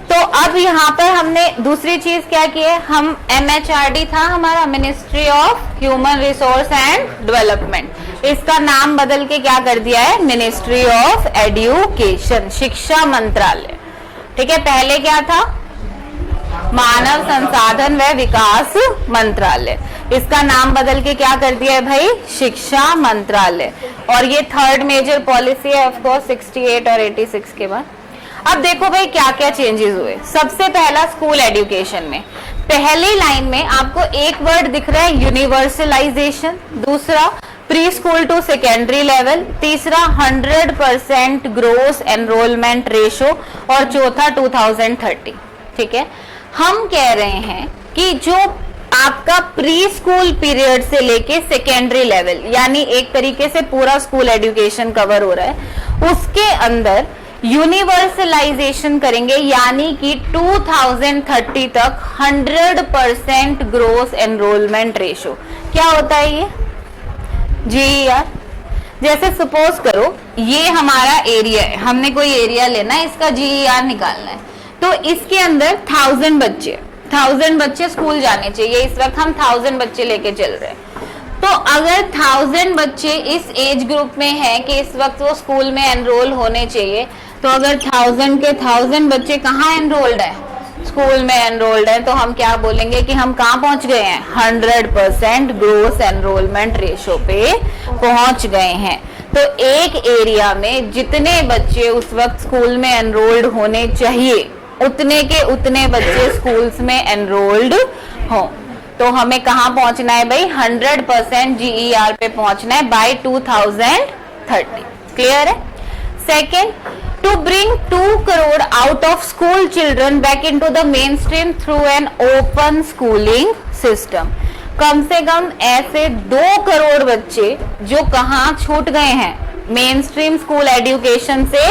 तो अब यहाँ पर हमने दूसरी चीज क्या की है? हम MHRD था हमारा, ministry of human resource and development, इसका नाम बदल के क्या कर दिया है? मिनिस्ट्री ऑफ एजुकेशन, शिक्षा मंत्रालय। ठीक है, पहले क्या था? मानव संसाधन व विकास मंत्रालय, इसका नाम बदल के क्या कर दिया है भाई? शिक्षा मंत्रालय। और ये थर्ड मेजर पॉलिसी है ऑफ कोर्स 68 और 86 के बाद। अब देखो भाई क्या क्या चेंजेस हुए। सबसे पहला स्कूल एजुकेशन में पहली लाइन में आपको एक वर्ड दिख रहा है यूनिवर्सलाइजेशन, दूसरा pre school to secondary level, तीसरा 100% ग्रोस एनरोलमेंट रेशो और चौथा 2030। ठीक है, हम कह रहे हैं कि जो आपका प्री स्कूल पीरियड से लेके सेकेंडरी लेवल, यानी एक तरीके से पूरा स्कूल एजुकेशन कवर हो रहा है, उसके अंदर यूनिवर्सलाइजेशन करेंगे, यानी कि 2030 तक 100% ग्रोस एनरोलमेंट रेशो। क्या होता है ये? जी यार, जैसे सपोज करो ये हमारा एरिया है, हमने कोई एरिया लेना है, इसका GER निकालना है, तो इसके अंदर 1000 बच्चे स्कूल जाने चाहिए। इस वक्त हम 1000 बच्चे लेके चल रहे हैं, तो अगर 1000 बच्चे इस एज ग्रुप में हैं कि इस वक्त वो स्कूल में एनरोल होने चाहिए, तो अगर 1000 के 1000 बच्चे कहाँ एनरोल्ड है? स्कूल में एनरोल्ड है, तो हम क्या बोलेंगे कि हम कहाँ पहुंच गए हैं? 100% ग्रोस एनरोलमेंट रेशो पे पहुंच गए हैं। तो एक एरिया में जितने बच्चे उस वक्त स्कूल में एनरोल्ड होने चाहिए, उतने के उतने बच्चे स्कूल्स में एनरोल्ड हों। तो हमें कहाँ पहुंचना है भाई? 100% GER पे पहुंचना है बाय 2030। क्लियर है? Second, to bring 2 crore out of school children back into the mainstream through an open schooling system। कम से कम ऐसे 2 करोड़ बच्चे जो कहाँ छूट गए हैं? मेन स्ट्रीम स्कूल एजुकेशन से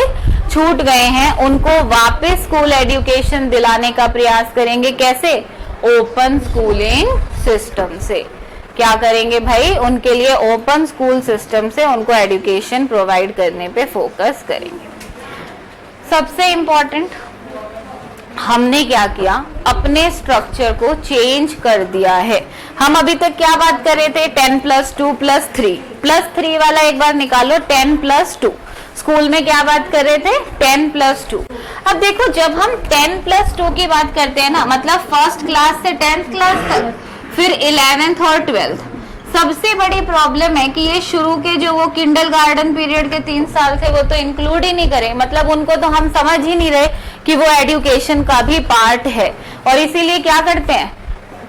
छूट गए हैं, उनको वापस स्कूल एजुकेशन दिलाने का प्रयास करेंगे। कैसे? ओपन स्कूलिंग सिस्टम से। क्या करेंगे भाई? उनके लिए ओपन स्कूल सिस्टम से उनको एजुकेशन प्रोवाइड करने पे फोकस करेंगे। सबसे इंपॉर्टेंट, हमने क्या किया? अपने स्ट्रक्चर को चेंज कर दिया है। हम अभी तक क्या बात कर रहे थे? 10 + 2 + 3 +3 वाला एक बार निकालो, 10 + 2। स्कूल में क्या बात कर रहे थे? 10 + 2। अब देखो जब हम 10 + 2 की बात करते हैं ना, मतलब फर्स्ट क्लास से 10th क्लास तक, फिर 11th और 12th, सबसे बड़ी प्रॉब्लम है कि ये शुरू के जो वो किंडरगार्टन पीरियड के 3 साल थे वो तो इंक्लूड ही नहीं करे, मतलब उनको तो हम समझ ही नहीं रहे कि वो एजुकेशन का भी पार्ट है। और इसीलिए क्या करते हैं,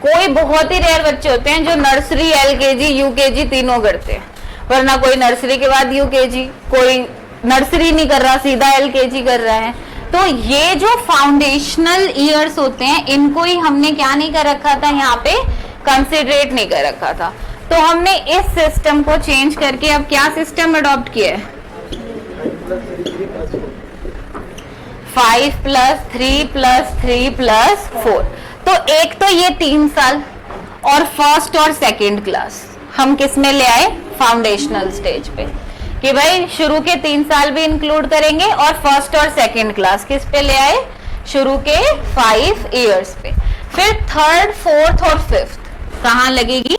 कोई बहुत ही रेयर बच्चे होते हैं जो नर्सरी, LKG, UKG तीनों करते हैं, वरना कोई नर्सरी के बाद UKG, कोई नर्सरी नहीं कर रहा, सीधा LKG कर रहा है। तो ये जो फाउंडेशनल ईयर्स होते हैं, इनको ही हमने क्या नहीं कर रखा था, यहाँ पे कंसिडरेट नहीं कर रखा था। तो हमने इस सिस्टम को चेंज करके अब क्या सिस्टम अडॉप्ट किया है? 5 + 3 + 3 + 4। तो एक तो ये 3 साल और फर्स्ट और सेकंड क्लास हम किस में ले आए? फाउंडेशनल स्टेज पे, कि भाई शुरू के 3 साल भी इंक्लूड करेंगे और फर्स्ट और सेकंड क्लास किस पे ले आए? शुरू के 5 इयर्स पे। फिर 3rd, 4th और 5th कहाँ लगेगी?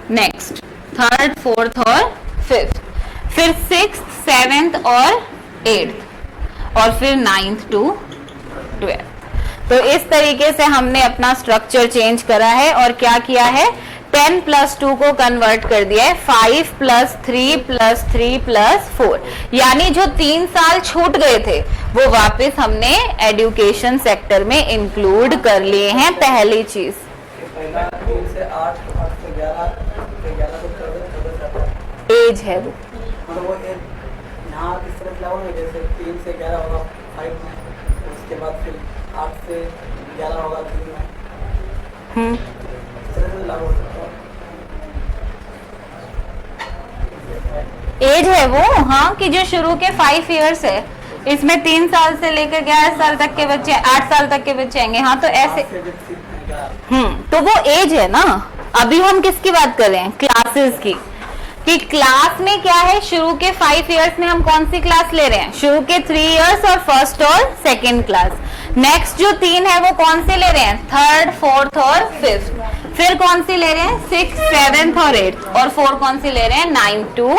नेक्स्ट 3rd, 4th और 5th, फिर 6th, 7th और 8th, और फिर 9th to 12th। तो इस तरीके से हमने अपना स्ट्रक्चर चेंज करा है और क्या किया है? 10 + 2 को कन्वर्ट कर दिया है 5 + 3 + 3 + 4, यानी जो 3 साल छूट गए थे वो वापस हमने एजुकेशन सेक्टर में इंक्लूड कर लिए हैं। पहली चीज 3 से 8, 8 से 11 तो 11 तो एज है वो, मतलब वो सिलेबस लागू है, जैसे 3 से 11 होगा 5 में, उसके बाद फिर 8 से 11 होगा 3 में, सिलेबस लागू होता है। एज है वो, हाँ, कि जो शुरू के 5 इयर्स है, इसमें 3 साल से लेकर 11 साल तक के बच्चे, 8 साल तक के बच्चे आएंगे, हाँ, तो ऐसे, 8 से जब सीखने का तो वो एज है ना। अभी हम किसकी बात कर रहे हैं? क्लासेस की, कि क्लास में क्या है, शुरू के 5 इयर्स में हम कौन सी क्लास ले रहे हैं? शुरू के 3 इयर्स और फर्स्ट और सेकेंड क्लास। नेक्स्ट जो 3 है वो कौन से ले रहे हैं? 3rd, 4th और 5th। फिर कौन सी ले रहे हैं? 6th, 7th और 8th। और 4 कौन सी ले रहे हैं? 9th to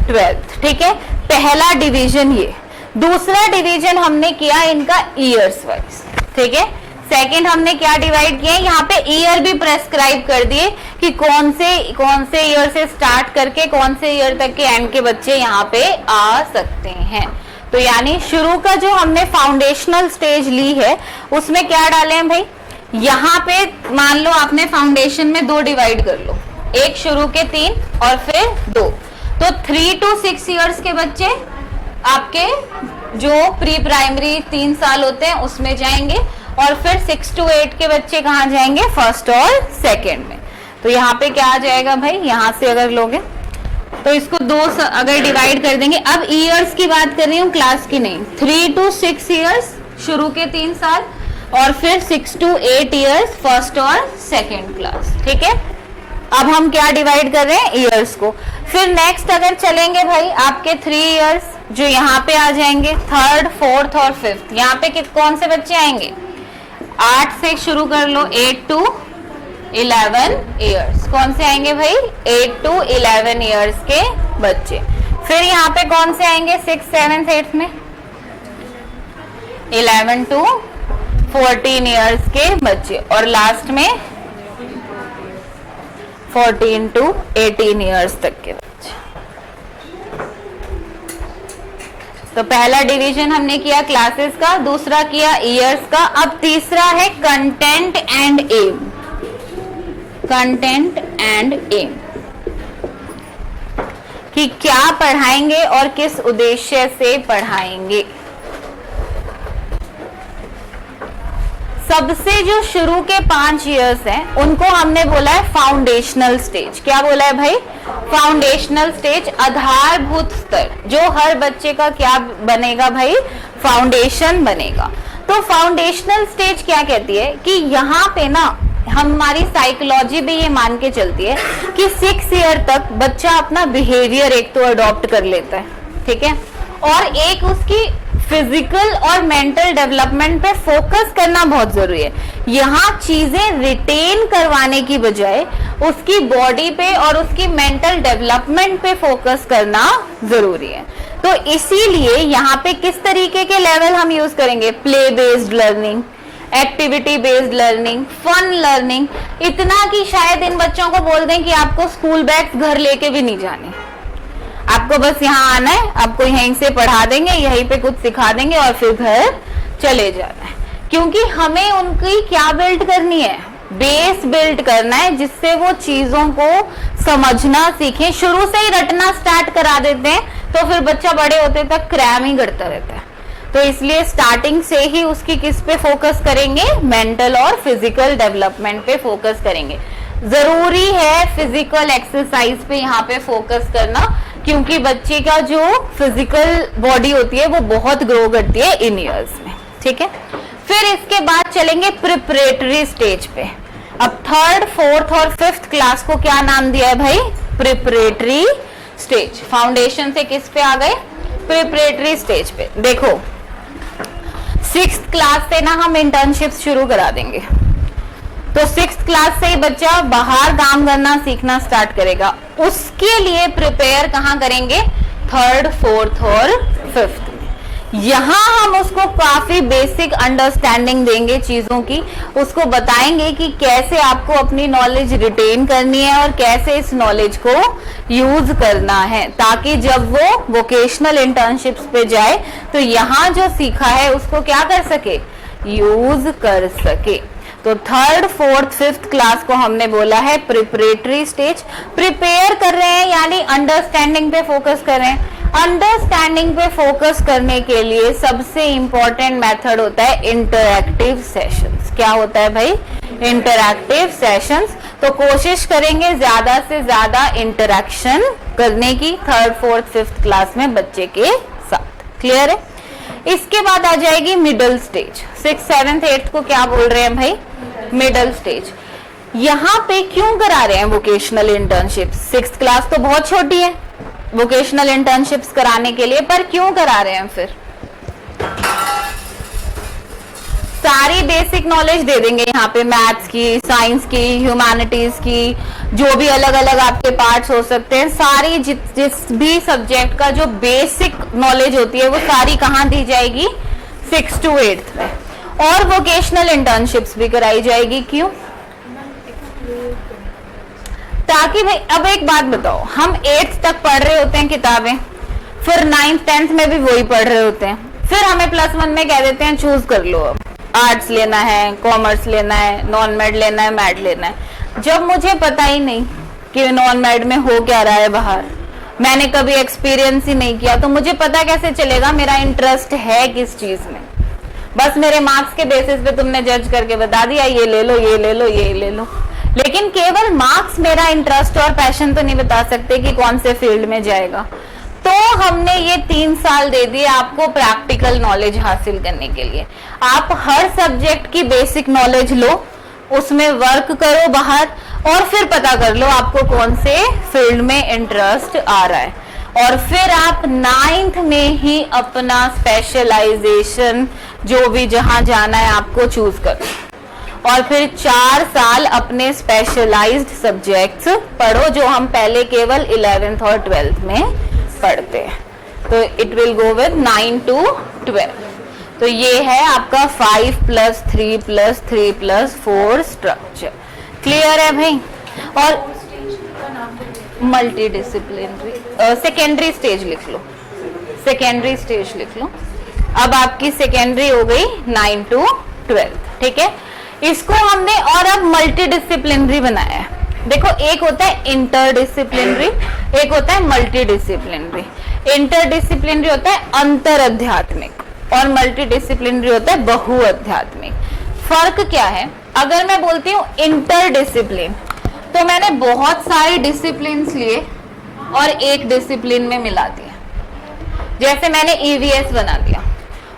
12th। ठीक है, पहला डिवीजन ये। दूसरा डिवीजन हमने किया इनका ईयर्स वाइज। ठीक है, सेकंड हमने क्या डिवाइड किया, यहाँ पे ईयर भी प्रेस्क्राइब कर दिए कि कौन से ईयर से स्टार्ट करके कौन से ईयर तक के एंड के बच्चे यहाँ पे आ सकते हैं। तो यानी शुरू का जो हमने फाउंडेशनल स्टेज ली है उसमें क्या डाले हैं भाई, यहाँ पे मान लो आपने फाउंडेशन में 2 डिवाइड कर लो, एक शुरू के 3 और फिर 2, तो 3 to 6 इयर्स के बच्चे आपके जो प्री प्राइमरी 3 साल होते हैं उसमें जाएंगे, और फिर 6 to 8 के बच्चे कहाँ जाएंगे? फर्स्ट और सेकेंड में। तो यहाँ पे क्या आ जाएगा भाई, यहाँ से अगर लोगे तो इसको 2 अगर डिवाइड कर देंगे। अब ईयर्स की बात कर रही हूँ, क्लास की नहीं। 3 to 6 इयर्स शुरू के 3 साल, और फिर 6 to 8 इयर्स फर्स्ट और सेकेंड क्लास। ठीक है, अब हम क्या डिवाइड कर रहे हैं? ईयर्स को। फिर नेक्स्ट अगर चलेंगे भाई, आपके 3 इयर्स जो यहाँ पे आ जाएंगे, 3rd, 4th और 5th। यहाँ पे कौन से बच्चे आएंगे? 8 से शुरू कर लो, 8 to 11 इयर्स। कौन से आएंगे भाई? 8 to 11 इयर्स के बच्चे। फिर यहाँ पे कौन से आएंगे? 6, 7, 8 में 11 to 14 इयर्स के बच्चे, और लास्ट में 14 to 18 इयर्स तक के बच्चे। तो पहला डिवीजन हमने किया क्लासेस का, दूसरा किया ईयर्स का। अब तीसरा है content and aim. Content and aim कि क्या पढ़ाएंगे और किस उद्देश्य से पढ़ाएंगे। सबसे जो शुरू के 5 इयर्स हैं उनको हमने बोला है फाउंडेशनल स्टेज। क्या बोला है भाई? फाउंडेशनल स्टेज, आधारभूत स्तर। जो हर बच्चे का क्या बनेगा भाई? फाउंडेशन बनेगा। तो फाउंडेशनल स्टेज क्या कहती है कि यहाँ पे ना हमारी साइकोलॉजी भी ये मान के चलती है कि 6 ईयर तक बच्चा अपना बिहेवियर एक तो अडॉप्ट कर लेता है, ठीक है, और एक उसकी फिजिकल और मेंटल डेवलपमेंट पे फोकस करना बहुत जरूरी है। यहाँ चीजें रिटेन करवाने की बजाय उसकी बॉडी पे और उसकी मेंटल डेवलपमेंट पे फोकस करना जरूरी है। तो इसीलिए यहाँ पे किस तरीके के लेवल हम यूज करेंगे? Play based learning, activity based learning, fun learning. इतना कि शायद इन बच्चों को बोल दें कि आपको स्कूल बैग्स घर लेके भी नहीं जाने, आपको बस यहाँ आना है, आपको यहीं से पढ़ा देंगे, यहीं पे कुछ सिखा देंगे और फिर घर चले जाना है। क्योंकि हमें उनकी क्या बिल्ड करनी है? बेस बिल्ड करना है, जिससे वो चीजों को समझना सीखें। शुरू से ही रटना स्टार्ट करा देते हैं तो फिर बच्चा बड़े होते तक क्रैम ही करता रहता है। तो इसलिए स्टार्टिंग से ही उसकी किस पे फोकस करेंगे? मेंटल और फिजिकल डेवलपमेंट पे फोकस करेंगे। जरूरी है फिजिकल एक्सरसाइज पे यहाँ पे फोकस करना, क्योंकि बच्चे का जो फिजिकल बॉडी होती है वो बहुत ग्रो करती है इन इयर्स में, ठीक है। फिर इसके बाद चलेंगे प्रिपरेटरी स्टेज पे। अब 3rd, 4th और 5th क्लास को क्या नाम दिया है भाई? Preparatory stage. फाउंडेशन से किस पे आ गए? प्रिपरेटरी स्टेज पे। देखो 6th क्लास से ना हम इंटर्नशिप शुरू करा देंगे, तो 6th क्लास से ही बच्चा बाहर काम करना सीखना स्टार्ट करेगा। उसके लिए प्रिपेयर कहाँ करेंगे? 3rd, 4th और 5th में। यहाँ हम उसको काफी बेसिक अंडरस्टैंडिंग देंगे चीजों की, उसको बताएंगे कि कैसे आपको अपनी नॉलेज रिटेन करनी है और कैसे इस नॉलेज को यूज करना है, ताकि जब वो वोकेशनल इंटर्नशिप्स पे जाए तो यहाँ जो सीखा है उसको क्या कर सके? यूज कर सके। तो 3rd, 4th, 5th क्लास को हमने बोला है प्रिपरेटरी स्टेज। प्रिपेयर कर रहे हैं यानी अंडरस्टैंडिंग पे फोकस कर रहे हैं। अंडरस्टैंडिंग पे फोकस करने के लिए सबसे इंपॉर्टेंट मेथड होता है इंटरैक्टिव सेशंस। क्या होता है भाई? Interactive sessions. तो कोशिश करेंगे ज्यादा से ज्यादा इंटरैक्शन करने की 3rd 4th 5th क्लास में बच्चे के साथ। क्लियर है? इसके बाद आ जाएगी middle stage. 6th 7th 8th को क्या बोल रहे हैं भाई? Middle stage. यहाँ पे क्यों करा रहे हैं वोकेशनल इंटर्नशिप? 6th क्लास तो बहुत छोटी है वोकेशनल इंटर्नशिप्स कराने के लिए, पर क्यों करा रहे हैं? फिर सारी बेसिक नॉलेज दे देंगे यहाँ पे, मैथ्स की, साइंस की, ह्यूमैनिटीज की, जो भी अलग अलग आपके पार्ट्स हो सकते हैं, सारी जिस भी सब्जेक्ट का जो बेसिक नॉलेज होती है वो सारी कहाँ दी जाएगी? 6th to 8th में। और वोकेशनल इंटर्नशिप्स भी कराई जाएगी। क्यों? ताकि भाई अब एक बात बताओ, हम 8th तक पढ़ रहे होते हैं किताबें, फिर 9th 10th में भी वही पढ़ रहे होते हैं, फिर हमें +1 में कह देते हैं चूज कर लो, अब आर्ट्स लेना है, कॉमर्स लेना है, नॉन मैड लेना है, मैड लेना है। जब मुझे पता ही नहीं कि नॉन मैड में हो क्या रहा है बाहर, मैंने कभी एक्सपीरियंस ही नहीं किया, तो मुझे पता कैसे चलेगा मेरा इंटरेस्ट है किस चीज में? बस मेरे मार्क्स के बेसिस पे तुमने जज करके बता दिया ये ले लो, ये ले लो, ये ले लो, लेकिन केवल मार्क्स मेरा इंटरेस्ट और पैशन तो नहीं बता सकते कि कौन से फील्ड में जाएगा। तो हमने ये 3 साल दे दिए आपको प्रैक्टिकल नॉलेज हासिल करने के लिए। आप हर सब्जेक्ट की बेसिक नॉलेज लो, उसमें वर्क करो बाहर, और फिर पता कर लो आपको कौन से फील्ड में इंटरेस्ट आ रहा है, और फिर आप 9th में ही अपना स्पेशलाइजेशन जो भी जहां जाना है आपको चूज करो, और फिर 4 साल अपने स्पेशलाइज्ड सब्जेक्ट्स पढ़ो जो हम पहले केवल 11th और 12th में पढ़ते हैं। तो it will go with 9 to 12। तो ये है आपका 5+3+3+4 स्ट्रक्चर। क्लियर है भाई? और मल्टी डिसिप्लिनरी सेकेंडरी स्टेज लिख लो, सेकेंडरी स्टेज लिख लो। अब आपकी सेकेंडरी हो गई 9 to 12, ठीक है? इसको हमने और अब मल्टी डिसिप्लिनरी बनाया है। देखो, एक होता है इंटरडिसिप्लिनरी, एक होता है मल्टी डिसिप्लिनरी। इंटरडिसिप्लिनरी होता है अंतर आध्यात्मिक और मल्टी डिसिप्लिनरी होता है बहुआध्यात्मिक। फर्क क्या है? अगर मैं बोलती हूँ इंटरडिसिप्लिन, तो मैंने बहुत सारे डिसिप्लिन्स लिए और एक डिसिप्लिन में मिला दिया। जैसे मैंने EVS बना दिया,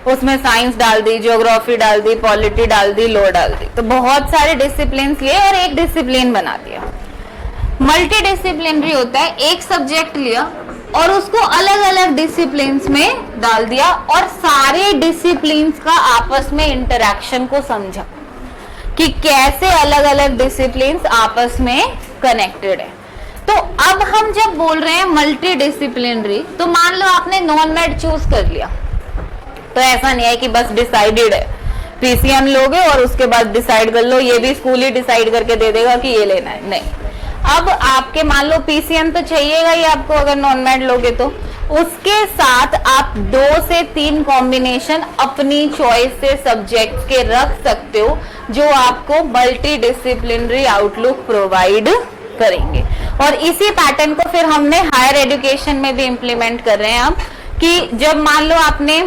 उसमें साइंस डाल दी, ज्योग्राफी डाल दी, पॉलिटी डाल दी, लॉ डाल दी, तो बहुत सारे डिसिप्लिन्स लिए और एक डिसिप्लिन बना दिया। मल्टी डिसिप्लिनरी होता है एक सब्जेक्ट लिया और उसको अलग अलग डिसिप्लिन्स में डाल दिया और सारे डिसिप्लिन्स का आपस में इंटरेक्शन को समझा कि कैसे अलग अलग डिसिप्लिन्स आपस में कनेक्टेड है। तो अब हम जब बोल रहे हैं मल्टी डिसिप्लिनरी, तो मान लो आपने नॉन मैड चूज कर लिया, तो ऐसा नहीं है कि बस डिसाइडेड है PCM लोगे और उसके बाद डिसाइड कर लो, ये भी स्कूल ही डिसाइड करके दे देगा कि ये लेना है, नहीं। अब आपके मान लो PCM तो चाहिएगा ही आपको अगर नॉन मैड लोगे, तो उसके साथ आप 2 से 3 कॉम्बिनेशन अपनी चॉइस से सब्जेक्ट के रख सकते हो जो आपको मल्टी डिसिप्लिनरी आउटलुक प्रोवाइड करेंगे। और इसी पैटर्न को फिर हमने हायर एजुकेशन में भी इम्प्लीमेंट कर रहे हैं अब, कि जब मान लो आपने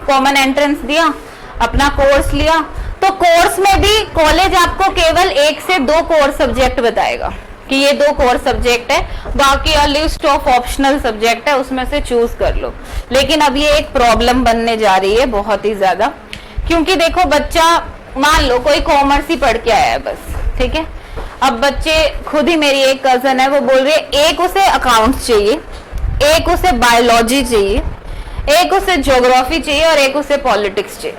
कॉमन एंट्रेंस दिया, अपना कोर्स लिया, तो कोर्स में भी कॉलेज आपको केवल 1 से 2 कोर सब्जेक्ट बताएगा कि ये 2 कोर सब्जेक्ट है, बाकी लिस्ट ऑफ ऑप्शनल सब्जेक्ट है, उसमें से चूज कर लो। लेकिन अब ये एक प्रॉब्लम बनने जा रही है बहुत ही ज्यादा, क्योंकि देखो बच्चा मान लो कोई कॉमर्स ही पढ़ के आया है बस, ठीक है। अब बच्चे खुद ही, मेरी एक कजन है वो बोल रही है एक उसे अकाउंट्स चाहिए, एक उसे बायोलॉजी चाहिए, एक उसे ज्योग्राफी चाहिए और एक उसे पॉलिटिक्स चाहिए।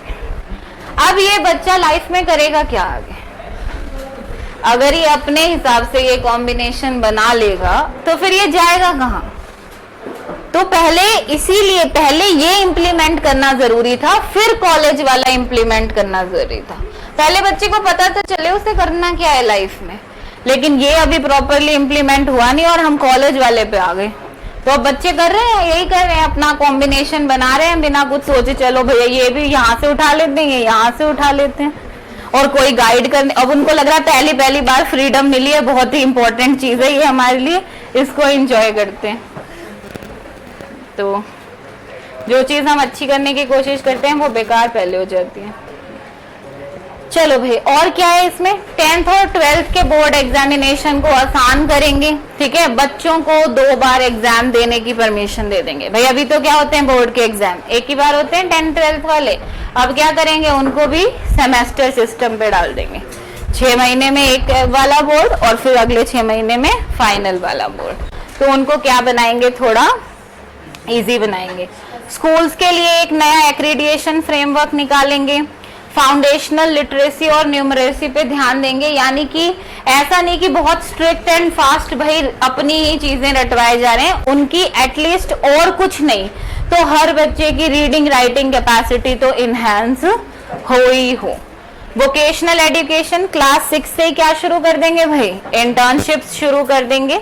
अब ये बच्चा लाइफ में करेगा क्या आगे? अगर ये अपने हिसाब से ये कॉम्बिनेशन बना लेगा तो फिर ये जाएगा कहाँ? तो इसीलिए पहले ये इम्प्लीमेंट करना जरूरी था, फिर कॉलेज वाला इम्प्लीमेंट करना जरूरी था। पहले बच्चे को पता तो चले उसे करना क्या है लाइफ में, लेकिन ये अभी प्रॉपरली इम्प्लीमेंट हुआ नहीं और हम कॉलेज वाले पे आ गए। तो अब बच्चे कर रहे हैं, यही कर रहे हैं, अपना कॉम्बिनेशन बना रहे हैं बिना कुछ सोचे, चलो भैया ये भी यहाँ से उठा लेते हैं, ये यहाँ से उठा लेते हैं, और कोई गाइड करने। अब उनको लग रहा है पहली बार फ्रीडम मिली है, बहुत ही इंपॉर्टेंट चीज है ये हमारे लिए, इसको एंजॉय करते हैं। तो जो चीज हम अच्छी करने की कोशिश करते हैं वो बेकार पहले हो जाती है। चलो भाई, और क्या है इसमें, 10th और 12th के बोर्ड एग्जामिनेशन को आसान करेंगे। ठीक है, बच्चों को 2 बार एग्जाम देने की परमिशन दे देंगे। भाई अभी तो क्या होते हैं बोर्ड के एग्जाम एक ही बार होते हैं 10th 12th वाले, अब क्या करेंगे उनको भी सेमेस्टर सिस्टम पे डाल देंगे। 6 महीने में एक वाला बोर्ड और फिर अगले 6 महीने में फाइनल वाला बोर्ड। तो उनको क्या बनाएंगे, थोड़ा इजी बनाएंगे। स्कूल्स के लिए एक नया एक्रीडिएशन फ्रेमवर्क निकालेंगे। फाउंडेशनल लिटरेसी और न्यूमरेसी पे ध्यान देंगे, यानी कि ऐसा नहीं कि बहुत स्ट्रिक्ट एंड फास्ट भाई अपनी ही चीजें रटवाए जा रहे हैं, उनकी एटलीस्ट और कुछ नहीं तो हर बच्चे की रीडिंग राइटिंग कैपेसिटी तो इनहेंस हो ही हो। वोकेशनल एजुकेशन क्लास 6 से क्या शुरू कर देंगे भाई, इंटर्नशिप्स शुरू कर देंगे।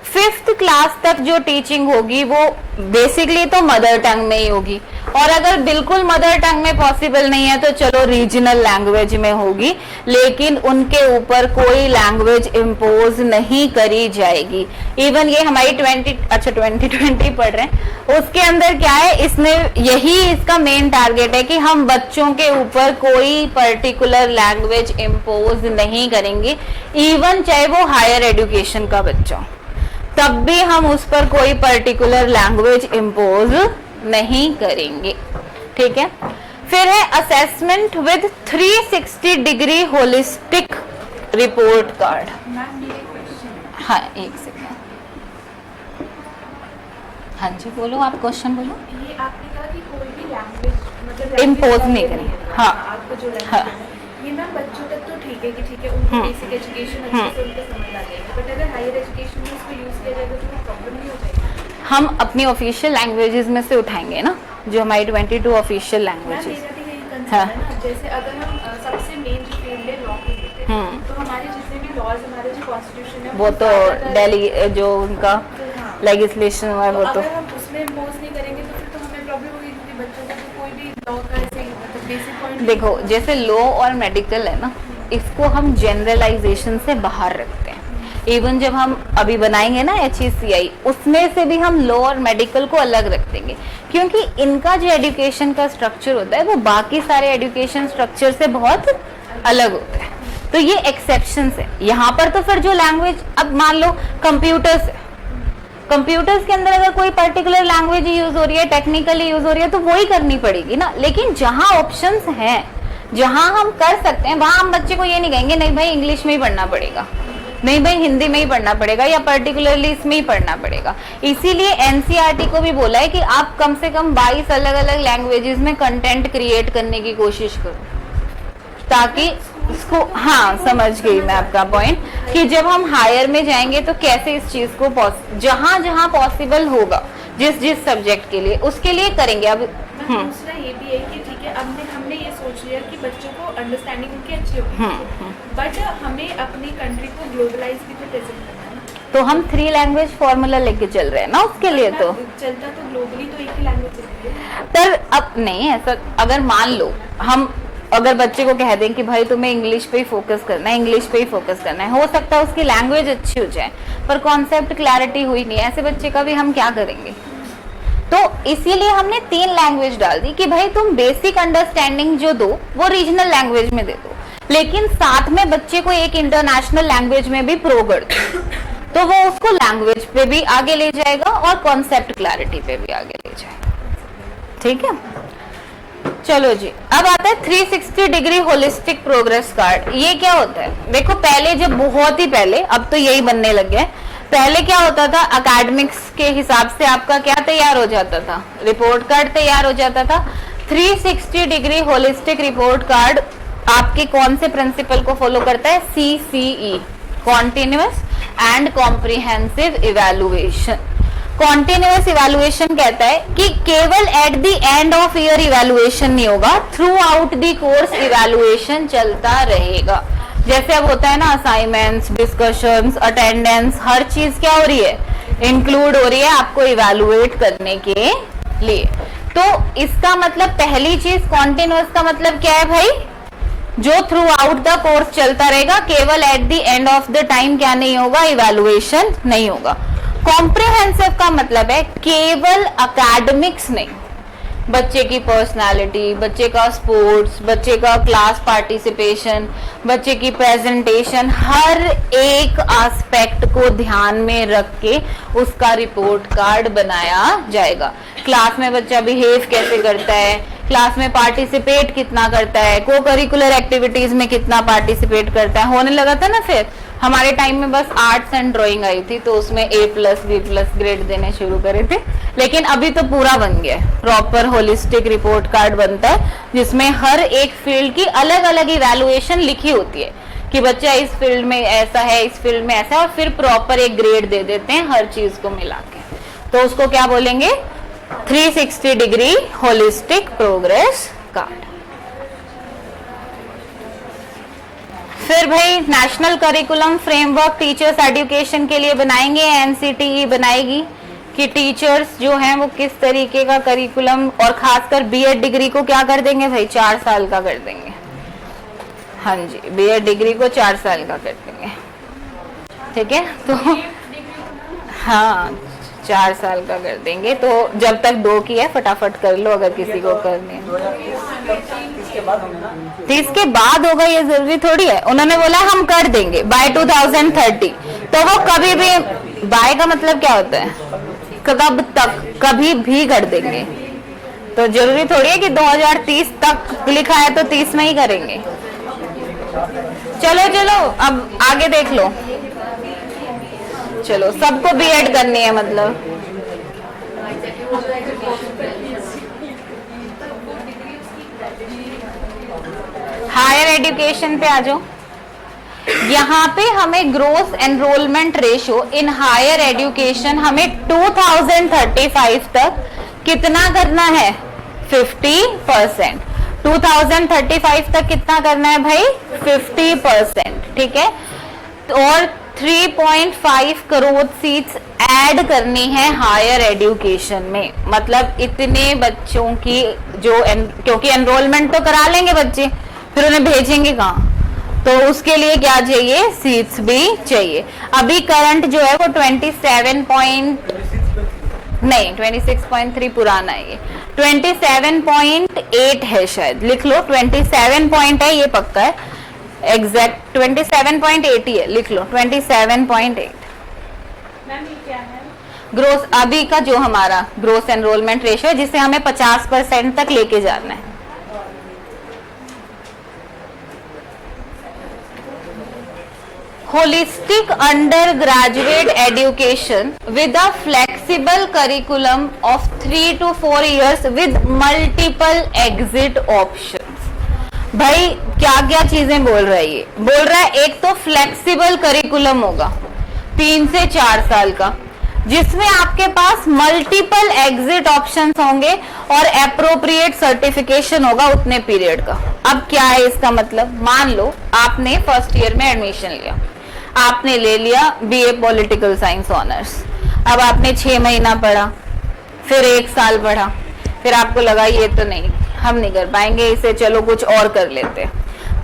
5th क्लास तक जो टीचिंग होगी वो बेसिकली तो मदर टंग में ही होगी, और अगर बिल्कुल मदर टंग में पॉसिबल नहीं है तो चलो रीजनल लैंग्वेज में होगी, लेकिन उनके ऊपर कोई लैंग्वेज इम्पोज नहीं करी जाएगी। इवन ये हमारी 2020 पढ़ रहे हैं उसके अंदर क्या है, इसमें यही इसका मेन टारगेट है कि हम बच्चों के ऊपर कोई पर्टिकुलर लैंग्वेज इम्पोज नहीं करेंगे। इवन चाहे वो हायर एजुकेशन का बच्चा, तब भी हम उस पर कोई पर्टिकुलर लैंग्वेज इम्पोज नहीं करेंगे। ठीक है, फिर है assessment with 360 degree holistic report card. Ma'am मेरे क्वेश्चन, हाँ एक सेकेंड, हाँ जी बोलो, आप क्वेश्चन बोलो। ये आपने कहा कि कोई भी लैंग्वेज मतलब Impose नहीं करें, हाँ। आपको जो लैंग्वेज हाँ। है, ये मैम बच्चों तक तो ठीक है कि ठीक है उनको बेसिक एजुकेशन अच्छे से उनको समझ आ जाएगी, बट अगर हायर एजुकेशन में इसको यूज किया जाएगा तो प्रॉब्लम नहीं हो जाएगी? हम अपनी ऑफिशियल लैंग्वेजेस में से उठाएंगे ना, जो हमारी 22 ऑफिशियल मैम लैंग्वेजेस। मेरा भी यही कंसर्न हाँ। है ना, जैसे अगर हम सबसे मेन जो फील्ड है लॉ की लेते हैं तो हमारे जितने भी लॉज हमारे जो कॉन्स्टिट्यूशन है वो तो ज़्यादातर- दिल्ली जो उनका हाँ। लेजिस्लेशन है वो तो अगर हम उसमें इम्पोज नहीं करेंगे तो फिर तो हमें प्रॉब्लम होगी, क्योंकि बच्चों को तो कोई भी लॉ का ऐसे ही मतलब बेसिक पॉइंट देखो, जैसे लॉ और मेडिकल है ना, इसको हम जनरलाइजेशन से बाहर रखते हैं। इवन जब हम अभी बनाएंगे ना HECI, उसमें से भी हम लॉ और मेडिकल को अलग रख देंगे, क्योंकि इनका जो एजुकेशन का स्ट्रक्चर होता है वो बाकी सारे एजुकेशन स्ट्रक्चर से बहुत अलग होता है। तो ये एक्सेप्शन है यहाँ पर। तो फिर जो लैंग्वेज, अब मान लो कंप्यूटर्स है, कंप्यूटर्स के अंदर अगर कोई पर्टिकुलर लैंग्वेज यूज हो रही है, टेक्निकली यूज हो रही है, तो वही करनी पड़ेगी ना। लेकिन जहाँ ऑप्शंस हैं, जहाँ हम कर सकते हैं, वहां हम बच्चे को ये नहीं कहेंगे नहीं भाई इंग्लिश में ही पढ़ना पड़ेगा, नहीं भाई हिंदी में ही पढ़ना पड़ेगा, या पर्टिकुलरली इसमें ही पढ़ना पड़ेगा। इसीलिए NCERT को भी बोला है कि आप कम से कम 22 अलग अलग लैंग्वेजेस में कंटेंट क्रिएट करने की कोशिश करो, ताकि इसको, हाँ समझ गई मैं आपका पॉइंट, कि जब हम हायर में जाएंगे तो कैसे इस चीज को जहां जहां पॉसिबल होगा जिस जिस सब्जेक्ट के लिए, उसके लिए करेंगे। अब दूसरा ये भी है कि ठीक है हमने ये सोच लिया कि बच्चों को अंडरस्टैंडिंग उनकी अच्छी होगी, बट हमें अपनी कंट्री को ग्लोबलाइज भी तो प्रेजेंट करना है ना। तो हम 3 लैंग्वेज फॉर्मूला लेके चल रहे हैं ना उसके लिए। तो चलता तो ग्लोबली तो एक ही लैंग्वेज चलती है, पर अब नहीं ऐसा, अगर मान लो हम अगर बच्चे को कह दें कि भाई तुम्हें इंग्लिश पे ही फोकस करना है, इंग्लिश पे ही फोकस करना है, हो सकता है उसकी लैंग्वेज अच्छी हो जाए पर कॉन्सेप्ट क्लैरिटी हुई नहीं, ऐसे बच्चे का भी हम क्या करेंगे। तो इसीलिए हमने 3 लैंग्वेज डाल दी कि भाई तुम बेसिक अंडरस्टैंडिंग जो दो वो रीजनल लैंग्वेज में दे दो, लेकिन साथ में बच्चे को एक इंटरनेशनल लैंग्वेज में भी प्रो कर दो, तो वो उसको लैंग्वेज पे भी आगे ले जाएगा और कॉन्सेप्ट क्लैरिटी पे भी आगे ले जाएगा। ठीक है, चलो जी, अब आता है 360 डिग्री होलिस्टिक प्रोग्रेस कार्ड। ये क्या होता है, देखो पहले जब बहुत ही पहले, अब तो यही बनने लग गया है, पहले क्या होता था एकेडमिक्स के हिसाब से आपका क्या तैयार हो जाता था, रिपोर्ट कार्ड तैयार हो जाता था। 360 डिग्री होलिस्टिक रिपोर्ट कार्ड आपके कौन से प्रिंसिपल को फॉलो करता है, CCE, continuous and comprehensive evaluation. Continuous evaluation कहता है कि केवल at the end of year evaluation नहीं होगा, through out the course evaluation चलता रहेगा। जैसे अब होता है ना असाइनमेंट्स, डिस्कशंस, अटेंडेंस, हर चीज क्या हो रही है, इंक्लूड हो रही है आपको इवैल्यूएट करने के लिए। तो इसका मतलब पहली चीज कॉन्टिन्यूअस का मतलब क्या है भाई, जो थ्रू आउट द कोर्स चलता रहेगा, केवल at the end of the time क्या नहीं होगा, इवैल्यूएशन नहीं होगा। कॉम्प्रिहेंसिव का मतलब है केवल एकेडमिक्स नहीं, बच्चे की पर्सनालिटी, बच्चे का स्पोर्ट्स, बच्चे का क्लास पार्टिसिपेशन, बच्चे की प्रेजेंटेशन, हर एक एस्पेक्ट को ध्यान में रख के उसका रिपोर्ट कार्ड बनाया जाएगा। क्लास में बच्चा बिहेव कैसे करता है, क्लास में पार्टिसिपेट कितना करता है, को करिकुलर एक्टिविटीज में कितना पार्टिसिपेट करता है। होने लगा था ना, फिर हमारे टाइम में बस आर्ट्स एंड ड्राइंग आई थी तो उसमें A+, B+ ग्रेड देने शुरू करे थे, लेकिन अभी तो पूरा बन गया है, प्रॉपर होलिस्टिक रिपोर्ट कार्ड बनता है जिसमें हर एक फील्ड की अलग अलग इवैल्यूएशन लिखी होती है कि बच्चा इस फील्ड में ऐसा है, इस फील्ड में ऐसा है, और फिर प्रॉपर एक ग्रेड दे देते हैं हर चीज को मिला के। तो उसको क्या बोलेंगे? 360 डिग्री होलिस्टिक प्रोग्रेस कार्ड। फिर भाई national curriculum framework teachers education के लिए बनाएंगे, NCTE बनाएगी कि टीचर्स जो हैं वो किस तरीके का करिकुलम, और खासकर B.Ed डिग्री को क्या कर देंगे भाई, 4 साल का कर देंगे। हाँ जी, B.Ed डिग्री को 4 साल का कर देंगे, ठीक है। तो हाँ 4 साल का कर देंगे, तो जब तक 2 की है फटाफट कर लो अगर किसी को करनी है। 2030 के बाद होंगे ना? 30 के बाद होगा ये जरूरी थोड़ी है, उन्होंने बोला हम कर देंगे बाय 2030, तो वो कभी भी, बाय का मतलब क्या होता है, कब तक, कभी भी कर देंगे। तो जरूरी थोड़ी है कि 2030 तक लिखा है तो 30 में ही करेंगे। चलो चलो अब आगे देख लो, चलो सबको B.Ed करनी है मतलब। हायर एजुकेशन पे आ जाओ। यहाँ पे हमें gross enrolment ratio in higher education हमें 2035 तक कितना करना है? 50%। 2035 तक कितना करना है भाई? 50%, ठीक है। और 3.5 करोड़ सीट्स ऐड करनी है हायर एजुकेशन में, मतलब इतने बच्चों की जो क्योंकि एनरोलमेंट तो करा लेंगे बच्चे, फिर उन्हें भेजेंगे कहाँ, तो उसके लिए क्या चाहिए? सीट्स भी चाहिए। अभी करंट जो है वो 26.3 पुराना है, ये 27.8 है शायद, लिख लो 27 पॉइंट है, ये पक्का है, एग्जैक्ट 27.8 ही है, लिख लो 27.8। मैम ये क्या है? ग्रोस अभी का जो हमारा ग्रोस एनरोलमेंट रेशियो है जिसे हमें 50% तक लेके जाना है। Holistic undergraduate education with a flexible curriculum of 3 to 4 years with multiple exit options। भाई क्या क्या चीजें बोल रहा है ये? बोल रहा है एक तो फ्लेक्सिबल करिकुलम होगा 3 से 4 साल का, जिसमें आपके पास मल्टीपल एग्जिट ऑप्शंस होंगे और एप्रोप्रिएट सर्टिफिकेशन होगा उतने पीरियड का। अब क्या है इसका मतलब? मान लो आपने फर्स्ट ईयर में एडमिशन लिया, आपने ले लिया BA पॉलिटिकल साइंस ऑनर्स, अब आपने 6 महीना पढ़ा, फिर 1 साल पढ़ा, फिर आपको लगा ये तो नहीं, हम नहीं कर पाएंगे इसे, चलो कुछ और कर लेते हैं।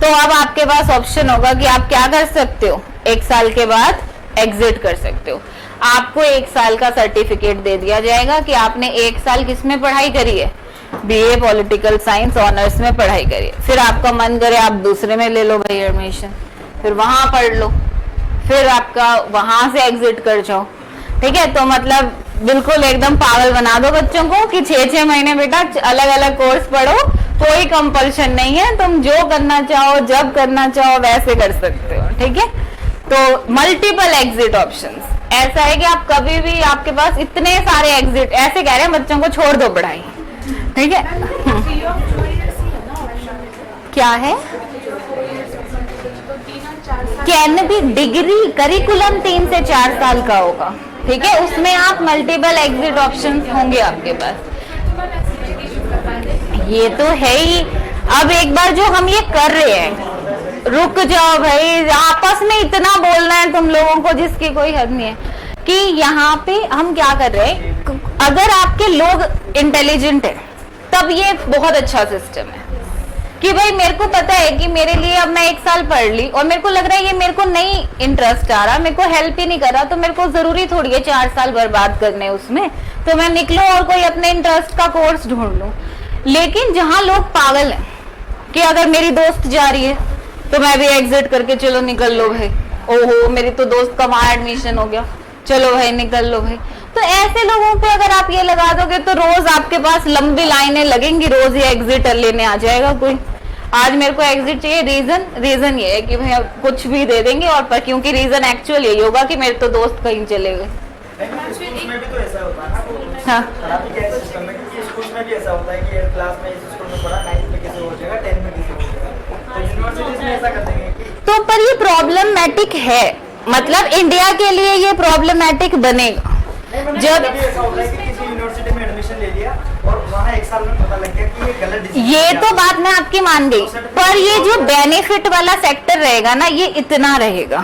तो अब आपके पास ऑप्शन होगा कि आप क्या कर सकते हो, 1 साल के बाद एग्जिट कर सकते हो। आपको 1 साल का सर्टिफिकेट दे दिया जाएगा कि आपने 1 साल किस में पढ़ाई करी है? BA पॉलिटिकल साइंस ऑनर्स में पढ़ाई करी है। फिर आपका मन करे आप दूसरे में ले लो भाई एडमिशन, फिर वहां पढ़ लो, फिर आपका वहां से एग्जिट कर जाओ, ठीक है। तो मतलब बिल्कुल एकदम पागल बना दो बच्चों को कि 6-6 महीने बेटा अलग अलग कोर्स पढ़ो, कोई कंपल्शन नहीं है, तुम जो करना चाहो जब करना चाहो वैसे कर सकते हो, ठीक है। तो मल्टीपल एग्जिट ऑप्शंस, ऐसा है कि आप कभी भी, आपके पास इतने सारे एग्जिट, ऐसे कह रहे हैं बच्चों को छोड़ दो पढ़ाई, ठीक है। क्या है? कैन भी डिग्री करिकुलम 3 से 4 साल का होगा, ठीक है, उसमें आप मल्टीपल एग्जिट ऑप्शंस होंगे आपके पास, ये तो है ही। अब एक बार जो हम ये कर रहे हैं, रुक जाओ भाई, आपस में इतना बोलना है तुम लोगों को जिसकी कोई हद नहीं है, कि यहाँ पे हम क्या कर रहे हैं, अगर आपके लोग इंटेलिजेंट है तब ये बहुत अच्छा सिस्टम है कि भाई मेरे को पता है कि मेरे लिए अब मैं 1 साल पढ़ ली और मेरे को लग रहा है ये मेरे को नहीं इंटरेस्ट आ रहा, मेरे को हेल्प ही नहीं कर रहा, तो मेरे को जरूरी थोड़ी है 4 साल बर्बाद करने उसमें, तो मैं निकलूं और कोई अपने इंटरेस्ट का कोर्स ढूंढ लूं। लेकिन जहां लोग पागल हैं कि अगर मेरी दोस्त जा रही है तो मैं भी एग्जिट करके चलो निकल लो भाई, ओहो मेरी तो दोस्त का वहां एडमिशन हो गया, चलो भाई निकल लो भाई। तो ऐसे लोगों पे अगर आप ये लगा दोगे तो रोज आपके पास लंबी लाइनें लगेंगी, रोज ये एग्जिट लेने आ जाएगा कोई। आज मेरे को एग्जिट चाहिए, रीजन ये है कि भाई अब कुछ भी दे देंगे, और पर क्योंकि रीजन एक्चुअल यही होगा कि मेरे तो दोस्त कहीं चले गए। स्कूल्स में भी तो ऐसा होता है ना, हाँ खराबी क्या है सिस्टम में, क्योंकि स्कूल्स में भी ऐसा होता है कि 8 क्लास में इस स्कूल में पढ़ा, 9th में किसी हो जाएगा, 10th में किसी हो जाएगा, तो यूनिवर्सिटीज में ऐसा कर देंगे कि तो पर ये प्रॉब्लमेटिक है, मतलब इंडिया के लिए ये प्रॉब्लमेटिक बनेगा जब कभी ऐसा होता है कि किसी यूनिवर्सिटी में एडमिशन ले लिया और वहाँ 1 साल में पता लग गया कि ये गलत डिसीजन ये तो बात मैं आपकी मान गई, पर ये जो बेनिफिट वाला सेक्टर रहेगा ना ये इतना रहेगा,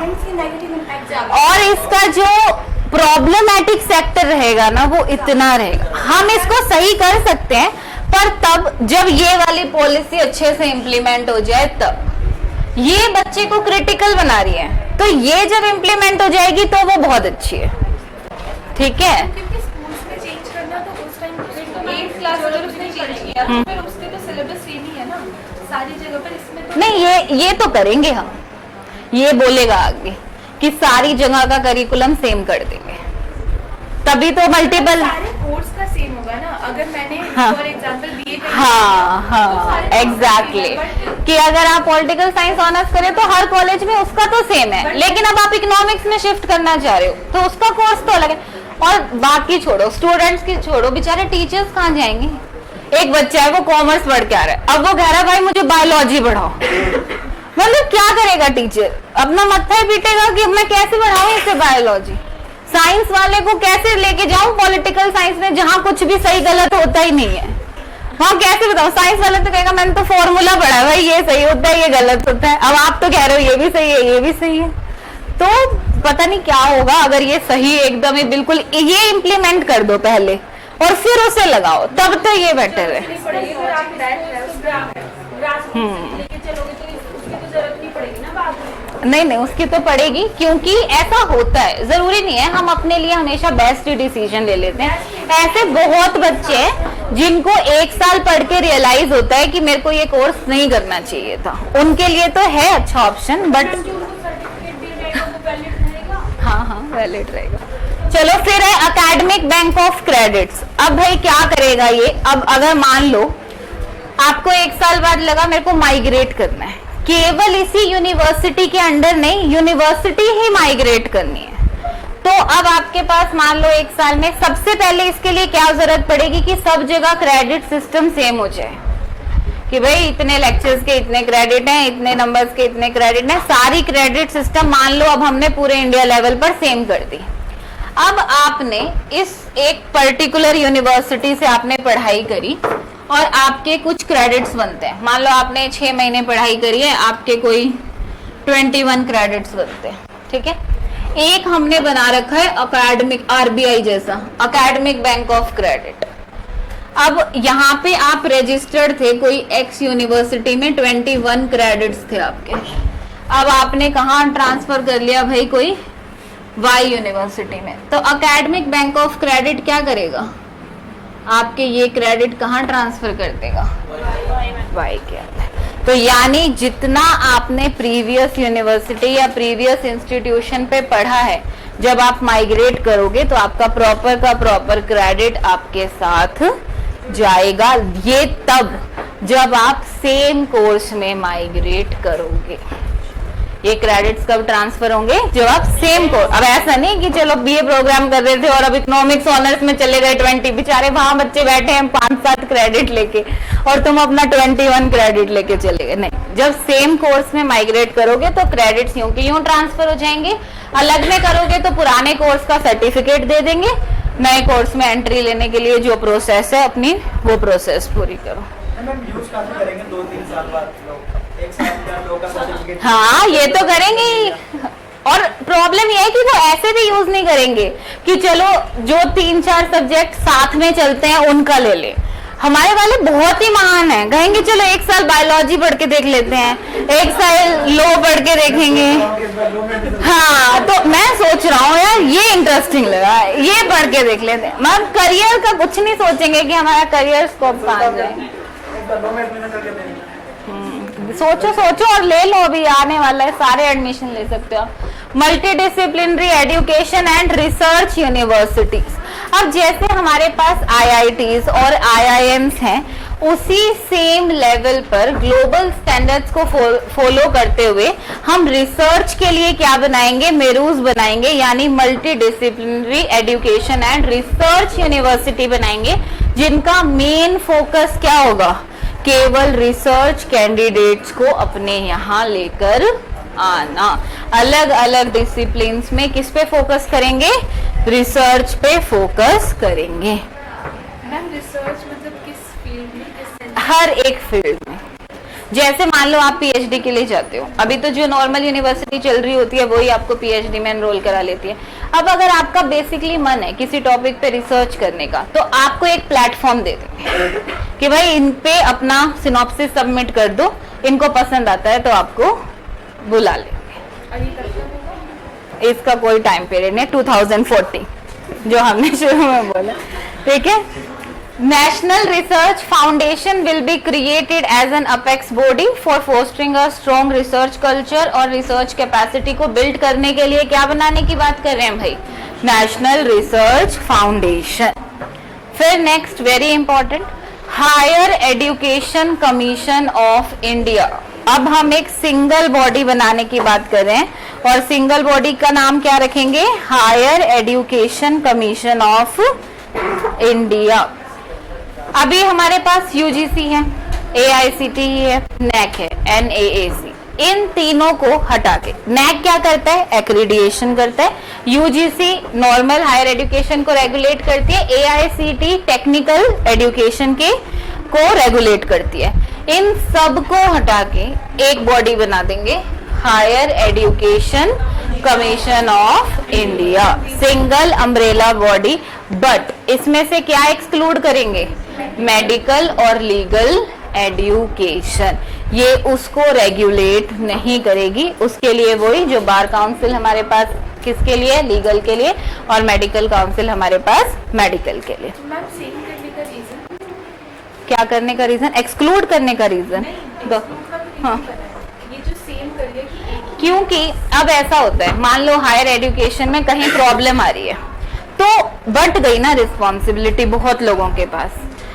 और इसका जो प्रॉब्लमेटिक सेक्टर रहेगा ना वो इतना रहेगा। हम इसको सही कर सकते हैं पर तब जब ये वाली पॉलिसी अच्छे से इम्प्लीमेंट हो जाए, तब ये बच्चे को क्रिटिकल बना रही है, तो ये जब इम्प्लीमेंट हो जाएगी तो वो बहुत अच्छी है, ठीक है। क्योंकि स्कूल्स में चेंज करना तो उस टाइम 8th क्लास अगर उसने चेंज किया तो फिर उसके तो सिलेबस सेम ही है ना सारी जगह पर, इसमें तो नहीं ये तो करेंगे हम, ये बोलेगा आगे कि सारी जगह का करिकुलम सेम कर देंगे, तभी तो मल्टीपल। सारे कोर्स का सेम होगा ना। अगर मैंने हाँ। फॉर एग्जांपल बीए हाँ एग्जैक्टली कि अगर आप पॉलिटिकल साइंस ऑनर्स करें तो हर कॉलेज में उसका तो सेम है, लेकिन अब आप इकोनॉमिक्स में शिफ्ट करना चाह रहे हो तो उसका कोर्स तो अलग है। और बाकी छोड़ो, स्टूडेंट्स की छोड़ो, बेचारे टीचर्स कहाँ जाएंगे। एक बच्चा है वो कॉमर्स पढ़ के आ रहा है, अब वो कह रहा है भाई मुझे बायोलॉजी पढ़ाओ, मतलब क्या करेगा टीचर, अपना मत्था ही पीटेगा कि मैं कैसे पढ़ाऊं इसे बायोलॉजी। साइंस वाले को कैसे लेके जाऊं पॉलिटिकल साइंस में जहां कुछ भी सही गलत होता ही नहीं है, वहां कैसे बताओ। साइंस वाले तो कहेगा मैंने तो फॉर्मूला पढ़ा है भाई, ये सही होता है ये गलत होता है, अब आप तो कह रहे हो ये भी सही है ये भी सही है, तो पता नहीं क्या होगा। अगर ये सही एकदम ही बिल्कुल ये इम्प्लीमेंट कर दो पहले और फिर उसे लगाओ, तब तो ये बेटर है। पढ़ेगी फिर आप लेके चलोगे तो उसकी तो जरूरत नहीं पड़ेगी ना बाद में। नहीं उसकी तो पड़ेगी, क्योंकि ऐसा होता है, जरूरी नहीं है हम अपने लिए हमेशा बेस्ट डिसीजन ले लेते हैं। ऐसे बहुत बच्चे हैं जिनको 1 साल पढ़ के रियलाइज होता है कि मेरे को ये कोर्स नहीं करना चाहिए था, उनके लिए तो है अच्छा ऑप्शन, बट हाँ वैलिड रहेगा। चलो फिर है एकेडमिक बैंक ऑफ क्रेडिट्स। अब भाई क्या करेगा ये, अब अगर मान लो आपको 1 साल बाद लगा मेरे को माइग्रेट करना है, केवल इसी यूनिवर्सिटी के अंडर नहीं, यूनिवर्सिटी ही माइग्रेट करनी है, तो अब आपके पास मान लो 1 साल में सबसे पहले इसके लिए क्या जरूरत पड़ेगी कि सब जगह क्रेडिट सिस्टम सेम हो जाए, कि भाई इतने लेक्चर्स के इतने क्रेडिट हैं, इतने नंबर्स के इतने क्रेडिट हैं, सारी क्रेडिट सिस्टम मान लो अब हमने पूरे इंडिया लेवल पर सेम कर दी। अब आपने इस एक पर्टिकुलर यूनिवर्सिटी से आपने पढ़ाई करी और आपके कुछ क्रेडिट्स बनते हैं, मान लो आपने 6 महीने पढ़ाई करी है, आपके कोई 21 क्रेडिट्स बनते हैं, ठीक है। एक हमने बना रखा है अकेडमिक आरबीआई जैसा अकेडमिक बैंक ऑफ क्रेडिट। अब यहाँ पे आप रजिस्टर्ड थे कोई एक्स यूनिवर्सिटी में, 21 क्रेडिट्स थे आपके, अब आपने कहाँ ट्रांसफर कर लिया भाई कोई वाई यूनिवर्सिटी में, तो अकेडमिक बैंक ऑफ क्रेडिट क्या करेगा, आपके ये क्रेडिट कहाँ ट्रांसफर कर देगा, वाई के अंदर। तो यानी जितना आपने प्रीवियस यूनिवर्सिटी या प्रीवियस इंस्टीट्यूशन पे पढ़ा है, जब आप माइग्रेट करोगे तो आपका प्रॉपर का प्रॉपर क्रेडिट आपके साथ जाएगा। ये तब जब आप सेम कोर्स में माइग्रेट करोगे, ये क्रेडिट्स कब ट्रांसफर होंगे, जब आप सेम कोर्स। अब ऐसा नहीं कि चलो बीए प्रोग्राम कर रहे थे और अब इकोनॉमिक्स ऑनर्स में चले गए 20, बेचारे वहां बच्चे बैठे हैं 5-7 क्रेडिट लेके और तुम अपना 21 क्रेडिट लेके चले गए, नहीं। जब सेम कोर्स में माइग्रेट करोगे तो क्रेडिट्स यूं के यूं ट्रांसफर हो जाएंगे। अलग में करोगे तो पुराने कोर्स का सर्टिफिकेट दे देंगे, नए कोर्स में एंट्री लेने के लिए जो प्रोसेस है अपनी वो प्रोसेस पूरी करो। यूज काफी करेंगे 2-3 साल बाद लोग, 1 साल बाद लोग का सर्टिफिकेट। हाँ ये तो करेंगे ही, और प्रॉब्लम ये है कि वो ऐसे भी यूज नहीं करेंगे कि चलो जो 3-4 सब्जेक्ट साथ में चलते हैं उनका ले ले। हमारे वाले बहुत ही महान हैं, कहेंगे चलो एक साल बायोलॉजी पढ़ के देख लेते हैं, एक साल लॉ पढ़ के देखेंगे। हाँ, तो मैं सोच रहा हूँ यार ये इंटरेस्टिंग लगा, ये पढ़ के देख लेते हैं। मतलब करियर का कुछ नहीं सोचेंगे कि हमारा करियर स्कोप कहाँ जाए। सोचो सोचो और ले लो, अभी आने वाला है, सारे एडमिशन ले सकते हो। Multi disciplinary education and research universities. अब जैसे हमारे पास IITs और IIMs हैं, उसी सेम लेवल पर ग्लोबल स्टैंडर्ड्स को फॉलो करते हुए हम रिसर्च के लिए क्या बनाएंगे, मेरूज बनाएंगे, यानी multi disciplinary education and research university बनाएंगे, जिनका मेन फोकस क्या होगा, केवल रिसर्च कैंडिडेट्स को अपने यहाँ लेकर आना। अलग अलग डिसिप्लिन्स में किस पे फोकस करेंगे, रिसर्च पे फोकस करेंगे। मैम रिसर्च मतलब किस फील्ड में, किस सेंस? हर एक फील्ड में। जैसे मान लो आप PhD के लिए जाते हो, अभी तो जो नॉर्मल यूनिवर्सिटी चल रही होती है वही आपको PhD में एनरोल करा लेती है। अब अगर आपका बेसिकली मन है किसी टॉपिक पे रिसर्च करने का, तो आपको एक प्लेटफॉर्म दे देंगे कि भाई इन पे अपना सिनॉप्सिस सबमिट कर दो, इनको पसंद आता है तो आपको बुला लेंगे। और ये कब तक होगा? इसका कोई टाइम पीरियड नहीं, 2040 जो हमने शुरू में बोला, ठीक है। National Research Foundation will be created as an apex body for fostering a strong research culture, और रिसर्च कैपेसिटी को बिल्ड करने के लिए क्या बनाने की बात कर रहे हैं भाई, नेशनल रिसर्च फाउंडेशन। फिर next very important, higher education commission of India. अब हम एक सिंगल बॉडी बनाने की बात कर रहे हैं, और सिंगल बॉडी का नाम क्या रखेंगे, higher education commission of India. अभी हमारे पास UGC है, AICTE है, NAC है, NAAC। इन तीनों को हटा के NAC क्या करता है, एक्रीडिएशन करता है, UGC नॉर्मल हायर एजुकेशन को रेगुलेट करती है, AICTE टेक्निकल एजुकेशन के को रेगुलेट करती है। इन सब को हटा के एक बॉडी बना देंगे, higher education commission of India, single umbrella body. But इसमें से क्या एक्सक्लूड करेंगे, मेडिकल और लीगल एजुकेशन, ये उसको रेगुलेट नहीं करेगी। उसके लिए वही जो बार काउंसिल हमारे पास किसके लिए, लीगल के लिए, और मेडिकल काउंसिल हमारे पास मेडिकल के लिए। मैम सेम करने का रीजन क्या करने का रीजन, एक्सक्लूड करने का रीजन, हाँ, ये जो सेम कर लिया कि एक क्योंकि अब ऐसा होता है, मान लो हायर एजुकेशन में कहीं प्रॉब्लम आ रही है, तो बंट गई ना रिस्पॉन्सिबिलिटी बहुत लोगों के पास,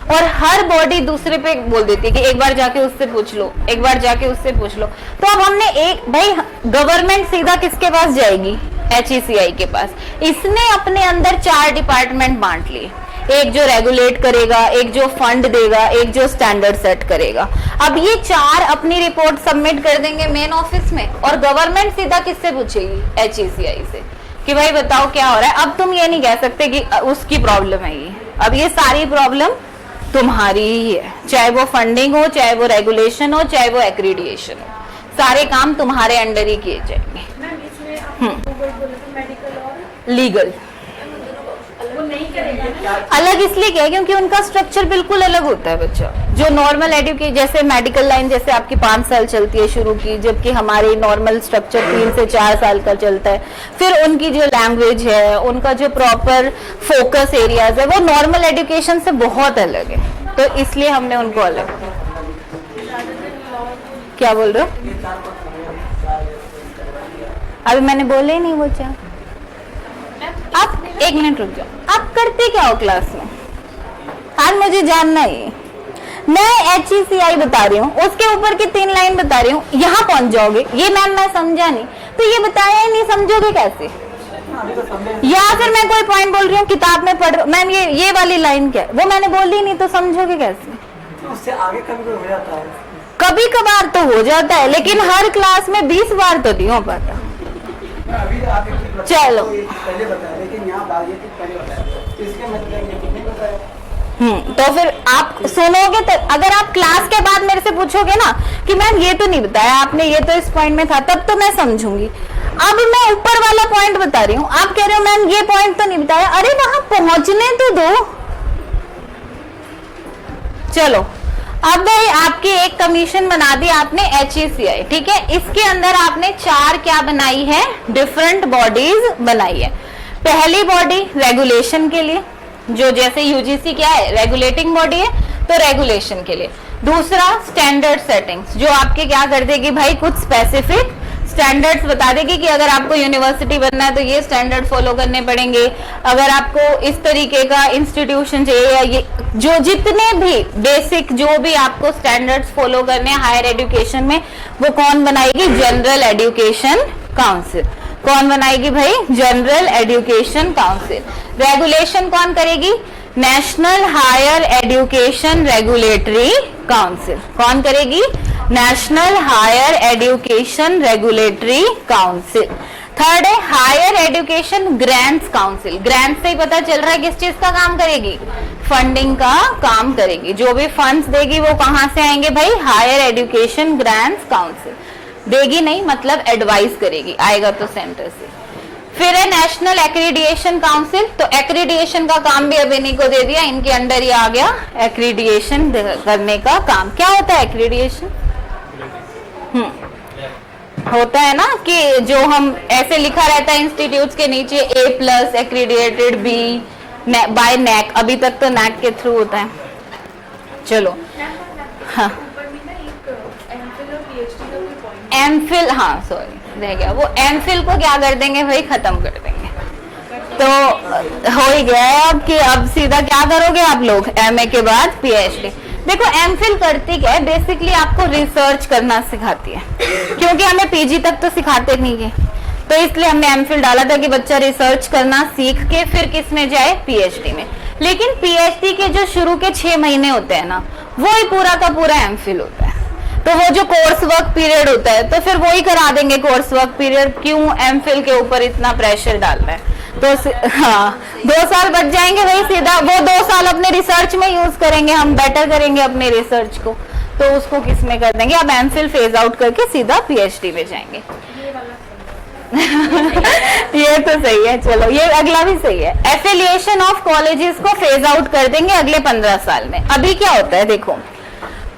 और हर बॉडी दूसरे पे बोल देती है कि एक बार जाके उससे पूछ लो, एक बार जाके उससे पूछ लो। तो अब हमने एक, भाई गवर्नमेंट सीधा किसके पास जाएगी, HECI के पास। इसने अपने अंदर 4 डिपार्टमेंट बांट लिए, एक जो रेगुलेट करेगा, एक जो फंड देगा, एक जो स्टैंडर्ड सेट करेगा। अब ये 4 अपनी रिपोर्ट सबमिट कर देंगे मेन ऑफिस में, और गवर्नमेंट सीधा किससे पूछेगी, HECI से, कि भाई बताओ क्या हो रहा है। अब तुम ये नहीं कह सकते कि उसकी प्रॉब्लम है ये, अब ये सारी प्रॉब्लम तुम्हारी ही है, चाहे वो फंडिंग हो, चाहे वो रेगुलेशन हो, चाहे वो एक्रीडिएशन हो, सारे काम तुम्हारे अंडर ही किए जाएंगे। मैम इसमें आप मेडिकल और लीगल वो नहीं करेगा ना? अलग इसलिए क्या है, क्योंकि उनका स्ट्रक्चर बिल्कुल अलग होता है बच्चा। जो नॉर्मल एजुकेशन, जैसे मेडिकल लाइन जैसे आपकी 5 साल चलती है शुरू की, जबकि हमारी नॉर्मल स्ट्रक्चर 3 से 4 साल का चलता है। फिर उनकी जो लैंग्वेज है, उनका जो प्रॉपर फोकस एरियाज है, वो नॉर्मल एजुकेशन से बहुत अलग है, तो इसलिए हमने उनको अलग। क्या बोल रहे हो, अभी मैंने बोले ही नहीं वो क्या। आप 1 मिनट रुक जाओ, आप करते क्या हो क्लास में, आज मुझे जानना है। मैं HECI बता रही हूँ, उसके ऊपर की 3 लाइन बता रही हूँ, यहाँ पहुंच जाओगे, ये मैम मैं समझा नहीं, तो ये बताया ही नहीं, समझोगे कैसे। या फिर मैं कोई पॉइंट बोल रही हूँ, किताब में पढ़ रही हूँ, मैम ये वाली लाइन क्या है, वो मैंने बोली नहीं, तो समझोगे कैसे। उससे आगे कभी हो जाता है, कभी कभार तो हो जाता है, लेकिन हर क्लास में 20 बार तो नहीं हो पाता। अभी आप चलो। पहले बताया, लेकिन यहाँ बात ये थी पहले बताया, इसके मतलब ये नहीं बताया। तो फिर आप सुनोगे तो, अगर आप क्लास के बाद मेरे से पूछोगे ना कि मैम ये तो नहीं बताया आपने, ये तो इस पॉइंट में था, तब तो मैं समझूंगी। अब मैं ऊपर वाला पॉइंट बता रही हूँ, आप कह रहे हो मैम ये पॉइंट तो नहीं बताया, अरे वहां पहुंचने तो दो। चलो अब भाई आपकी एक कमीशन बना दी आपने HECI, ठीक है। इसके अंदर आपने 4 क्या बनाई है, डिफरेंट बॉडीज बनाई है। पहली बॉडी रेगुलेशन के लिए, जो जैसे यूजीसी क्या है, रेगुलेटिंग बॉडी है, तो रेगुलेशन के लिए। दूसरा स्टैंडर्ड सेटिंग्स, जो आपके क्या कर देगी भाई, कुछ स्पेसिफिक स्टैंडर्ड्स बता देगी कि अगर आपको यूनिवर्सिटी बनना है तो ये स्टैंडर्ड फॉलो करने पड़ेंगे, अगर आपको इस तरीके का इंस्टीट्यूशन चाहिए या ये जो जितने भी बेसिक जो भी आपको स्टैंडर्ड्स फॉलो करने हैं हायर एजुकेशन में, वो कौन बनाएगी, जनरल एजुकेशन काउंसिल। कौन बनाएगी भाई, जनरल एजुकेशन काउंसिल। रेगुलेशन कौन करेगी, national higher education regulatory council. कौन करेगी, national higher education regulatory council. Third है higher education grants council. Grants से ही पता चल रहा है किस चीज का काम करेगी, फंडिंग का काम करेगी। जो भी फंड्स देगी वो कहां से आएंगे भाई, हायर एजुकेशन ग्रांट्स काउंसिल। देगी नहीं मतलब एडवाइस करेगी, आएगा तो सेंटर से। फिर है नेशनल एक्रीडिएशन काउंसिल, तो एक्रीडिएशन का काम भी अब इन्हीं को दे दिया, इनके अंडर ही आ गया एक्रीडिएशन करने का काम। क्या होता है एक्रीडिएशन, होता है ना कि जो हम ऐसे लिखा रहता है इंस्टीट्यूट्स के नीचे A+ accredited B by NAC, अभी तक तो NAC के थ्रू होता है। चलो हाँ एमफिल, हाँ सॉरी रह गया, वो एमफिल को क्या कर देंगे भाई, खत्म कर देंगे। तो हो ही गया है अब कि अब सीधा क्या करोगे आप लोग, MA के बाद PhD। देखो एमफिल करती क्या है, बेसिकली आपको रिसर्च करना सिखाती है, क्योंकि हमें PG तक तो सिखाते नहीं है, तो इसलिए हमने एमफिल डाला था कि बच्चा रिसर्च करना सीख के फिर किस में जाए, PhD में। लेकिन PhD के जो शुरू के 6 महीने होते हैं ना, वो ही पूरा का पूरा एमफिल होता है। तो वो जो कोर्स वर्क पीरियड होता है तो फिर वो ही करा देंगे कोर्स वर्क पीरियड, क्यों एमफिल के ऊपर इतना प्रेशर डालना है। तो हाँ 2 साल बच जाएंगे भाई, सीधा वो 2 साल अपने रिसर्च में यूज करेंगे, हम बेटर करेंगे अपने रिसर्च को, तो उसको किस में कर देंगे, अब एमफिल फेज आउट करके सीधा PhD में जाएंगे। ये तो सही है, चलो ये अगला भी सही है। एफिलिएशन ऑफ कॉलेजेस को फेज आउट कर देंगे अगले 15 साल में। अभी क्या होता है देखो,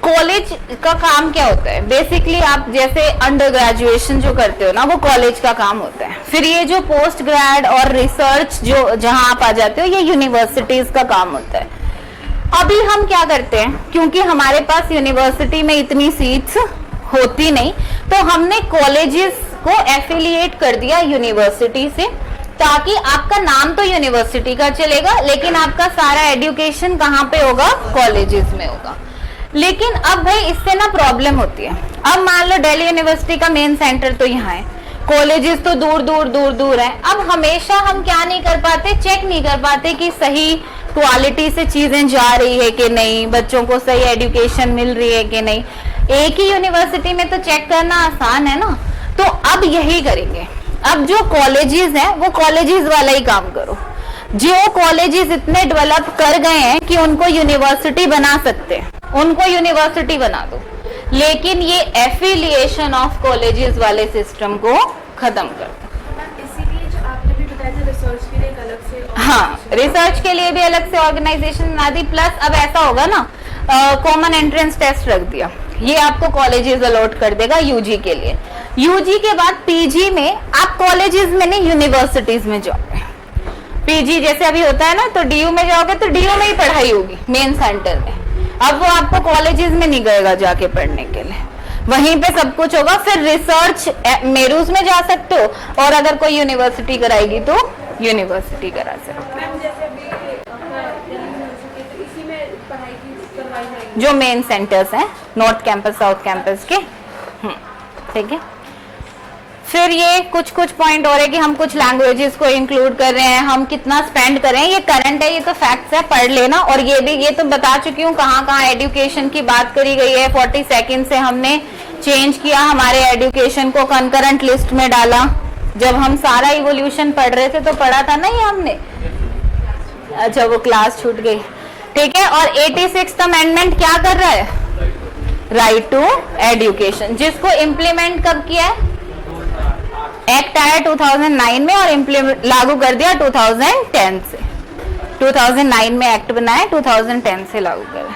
कॉलेज का काम क्या होता है, बेसिकली आप जैसे अंडर ग्रेजुएशन जो करते हो ना, वो कॉलेज का काम होता है। फिर ये जो पोस्ट ग्रेड और रिसर्च जो जहां आप आ जाते हो, ये यूनिवर्सिटीज का काम होता है। अभी हम क्या करते हैं, क्योंकि हमारे पास यूनिवर्सिटी में इतनी सीट्स होती नहीं, तो हमने कॉलेजेस को एफिलिएट कर दिया यूनिवर्सिटी से, ताकि आपका नाम तो यूनिवर्सिटी का चलेगा, लेकिन आपका सारा एजुकेशन कहाँ पे होगा, कॉलेजेस में होगा। लेकिन अब भाई इससे ना प्रॉब्लम होती है। अब मान लो दिल्ली यूनिवर्सिटी का मेन सेंटर तो यहाँ है, कॉलेजेस तो दूर दूर दूर दूर है। अब हमेशा हम क्या नहीं कर पाते, चेक नहीं कर पाते कि सही क्वालिटी से चीजें जा रही है कि नहीं, बच्चों को सही एजुकेशन मिल रही है कि नहीं। एक ही यूनिवर्सिटी में तो चेक करना आसान है ना, तो अब यही करेंगे। अब जो कॉलेजेस हैं वो कॉलेजेस वाला ही काम करो। जो कॉलेजेस इतने डेवलप कर गए हैं कि उनको यूनिवर्सिटी बना सकते हैं, उनको यूनिवर्सिटी बना दो, लेकिन ये एफिलिएशन ऑफ कॉलेजेस वाले सिस्टम को खत्म कर दो। इसीलिए जो आपने भी बताया था रिसर्च के लिए एक अलग से, हाँ रिसर्च के लिए भी अलग से ऑर्गेनाइजेशन बना दी। प्लस अब ऐसा होगा ना, कॉमन एंट्रेंस टेस्ट रख दिया, ये आपको कॉलेजेस अलॉट कर देगा यूजी के लिए। यूजी के बाद पीजी में आप कॉलेजेस में नहीं, यूनिवर्सिटीज में जाओगे। पीजी जैसे अभी होता है ना, तो डीयू में जाओगे तो डीयू में ही पढ़ाई होगी मेन सेंटर में। अब वो आपको कॉलेजेस में नहीं गएगा जाके पढ़ने के लिए, वहीं पे सब कुछ होगा। फिर रिसर्च मेरूज में जा सकते हो, और अगर कोई यूनिवर्सिटी कराएगी तो यूनिवर्सिटी करा सकते हो, जो मेन सेंटर्स हैं नॉर्थ कैंपस साउथ कैंपस के। ठीक है। फिर ये कुछ पॉइंट हो रहे हैं कि हम कुछ लैंग्वेजेस को इंक्लूड कर रहे हैं, हम कितना स्पेंड कर रहे हैं। ये करंट है, ये तो फैक्ट्स है, पढ़ लेना। और ये भी, ये तो बता चुकी हूँ कहाँ कहाँ एजुकेशन की बात करी गई है। 42 से हमने चेंज किया, हमारे एजुकेशन को कंकरेंट लिस्ट में डाला। जब हम सारा इवोल्यूशन पढ़ रहे थे तो पढ़ा था ना ये हमने, अच्छा वो क्लास छूट गई। ठीक है। और 86th अमेंडमेंट क्या कर रहा है, राइट टू एजुकेशन, जिसको इम्प्लीमेंट कब किया है, एक्ट आया 2009 में और इम्प्लीमेंट लागू कर दिया 2010 से। 2009 में एक्ट बनाया, 2010 से लागू करा।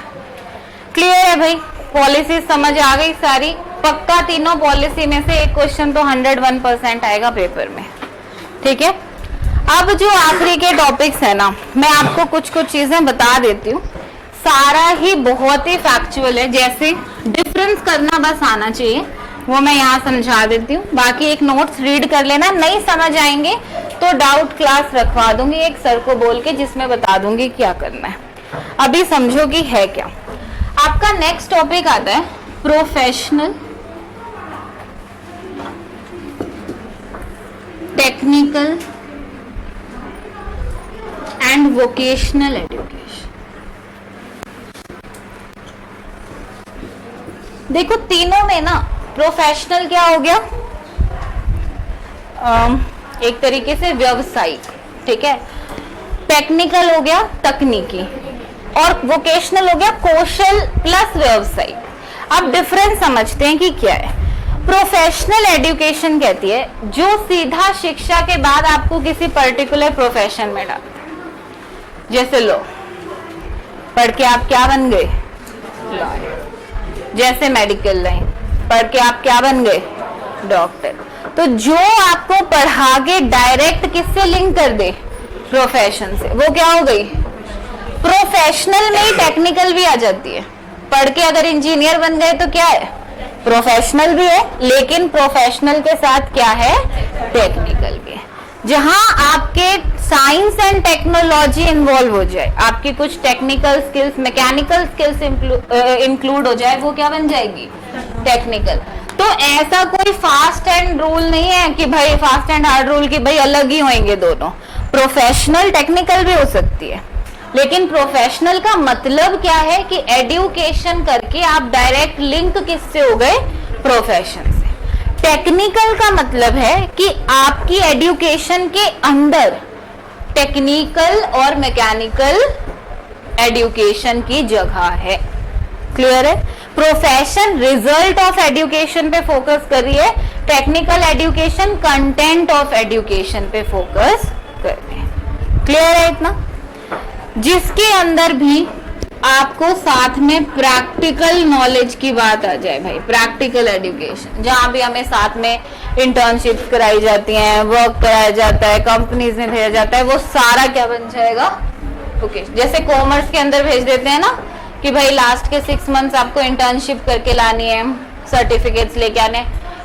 क्लियर है भाई? पॉलिसी समझ आ गई सारी? पक्का तीनों पॉलिसी में से एक क्वेश्चन तो 101% आएगा पेपर में, ठीक है। अब जो आखिरी के टॉपिक्स है ना, मैं आपको कुछ कुछ चीजें बता देती हूँ। सारा ही बहुत ही फैक्चुअल है, जैसे डिफरेंस करना बस आना चाहिए, वो मैं यहाँ समझा देती हूँ। बाकी एक नोट्स रीड कर लेना, नहीं समझ आएंगे तो डाउट क्लास रखवा दूंगी एक सर को बोल के, जिसमें बता दूंगी क्या करना है। अभी समझो कि है क्या। आपका नेक्स्ट टॉपिक आता है professional, technical and vocational education. देखो तीनों में ना, प्रोफेशनल क्या हो गया, एक तरीके से व्यवसायिक, ठीक है। टेक्निकल हो गया तकनीकी, और वोकेशनल हो गया कौशल प्लस व्यवसायिक। अब डिफरेंस समझते हैं कि क्या है। प्रोफेशनल एजुकेशन कहती है जो सीधा शिक्षा के बाद आपको किसी पर्टिकुलर प्रोफेशन में डालता है। जैसे लो, पढ़ के आप क्या बन गए, लॉयर। जैसे मेडिकल लाइन, पढ़ के आप क्या बन गए, डॉक्टर। तो जो आपको पढ़ा के डायरेक्ट किससे लिंक कर दे, प्रोफेशन से, वो क्या हो गई प्रोफेशनल। में ही टेक्निकल भी आ जाती है। पढ़ के अगर इंजीनियर बन गए तो क्या है, प्रोफेशनल भी है, लेकिन प्रोफेशनल के साथ क्या है, टेक्निकल भी है। जहां आपके साइंस एंड टेक्नोलॉजी इन्वॉल्व हो जाए, आपकी कुछ technical skills, mechanical skills include हो जाए, वो क्या बन जाएगी, टेक्निकल। तो ऐसा कोई फास्ट एंड रूल नहीं है कि भाई फास्ट एंड हार्ड रूल की भाई अलग ही होंगे दोनों। प्रोफेशनल टेक्निकल भी हो सकती है, लेकिन प्रोफेशनल का मतलब क्या है कि एजुकेशन करके आप डायरेक्ट लिंक किससे हो गए, प्रोफेशन से। टेक्निकल का मतलब है कि आपकी एजुकेशन के अंदर टेक्निकल और मैकेनिकल एजुकेशन की जगह है। क्लियर है? प्रोफेशन रिजल्ट ऑफ एजुकेशन पे फोकस कर रही है, technical education content of education पे फोकस कर रही है। क्लियर है इतना? जिसके अंदर भी आपको साथ में प्रैक्टिकल नॉलेज की बात आ जाए भाई, प्रैक्टिकल एजुकेशन, जहां भी हमें साथ में इंटर्नशिप्स कराई जाती हैं, वर्क कराया जाता है, कंपनीज में भेजा जाता है, वो सारा क्या बन जाएगा, ओके। जैसे कॉमर्स के अंदर भेज देते हैं ना कि भाई लास्ट के 6 मंथ्स आपको इंटर्नशिप करके लानी है, सर्टिफिकेट्स लेके आने।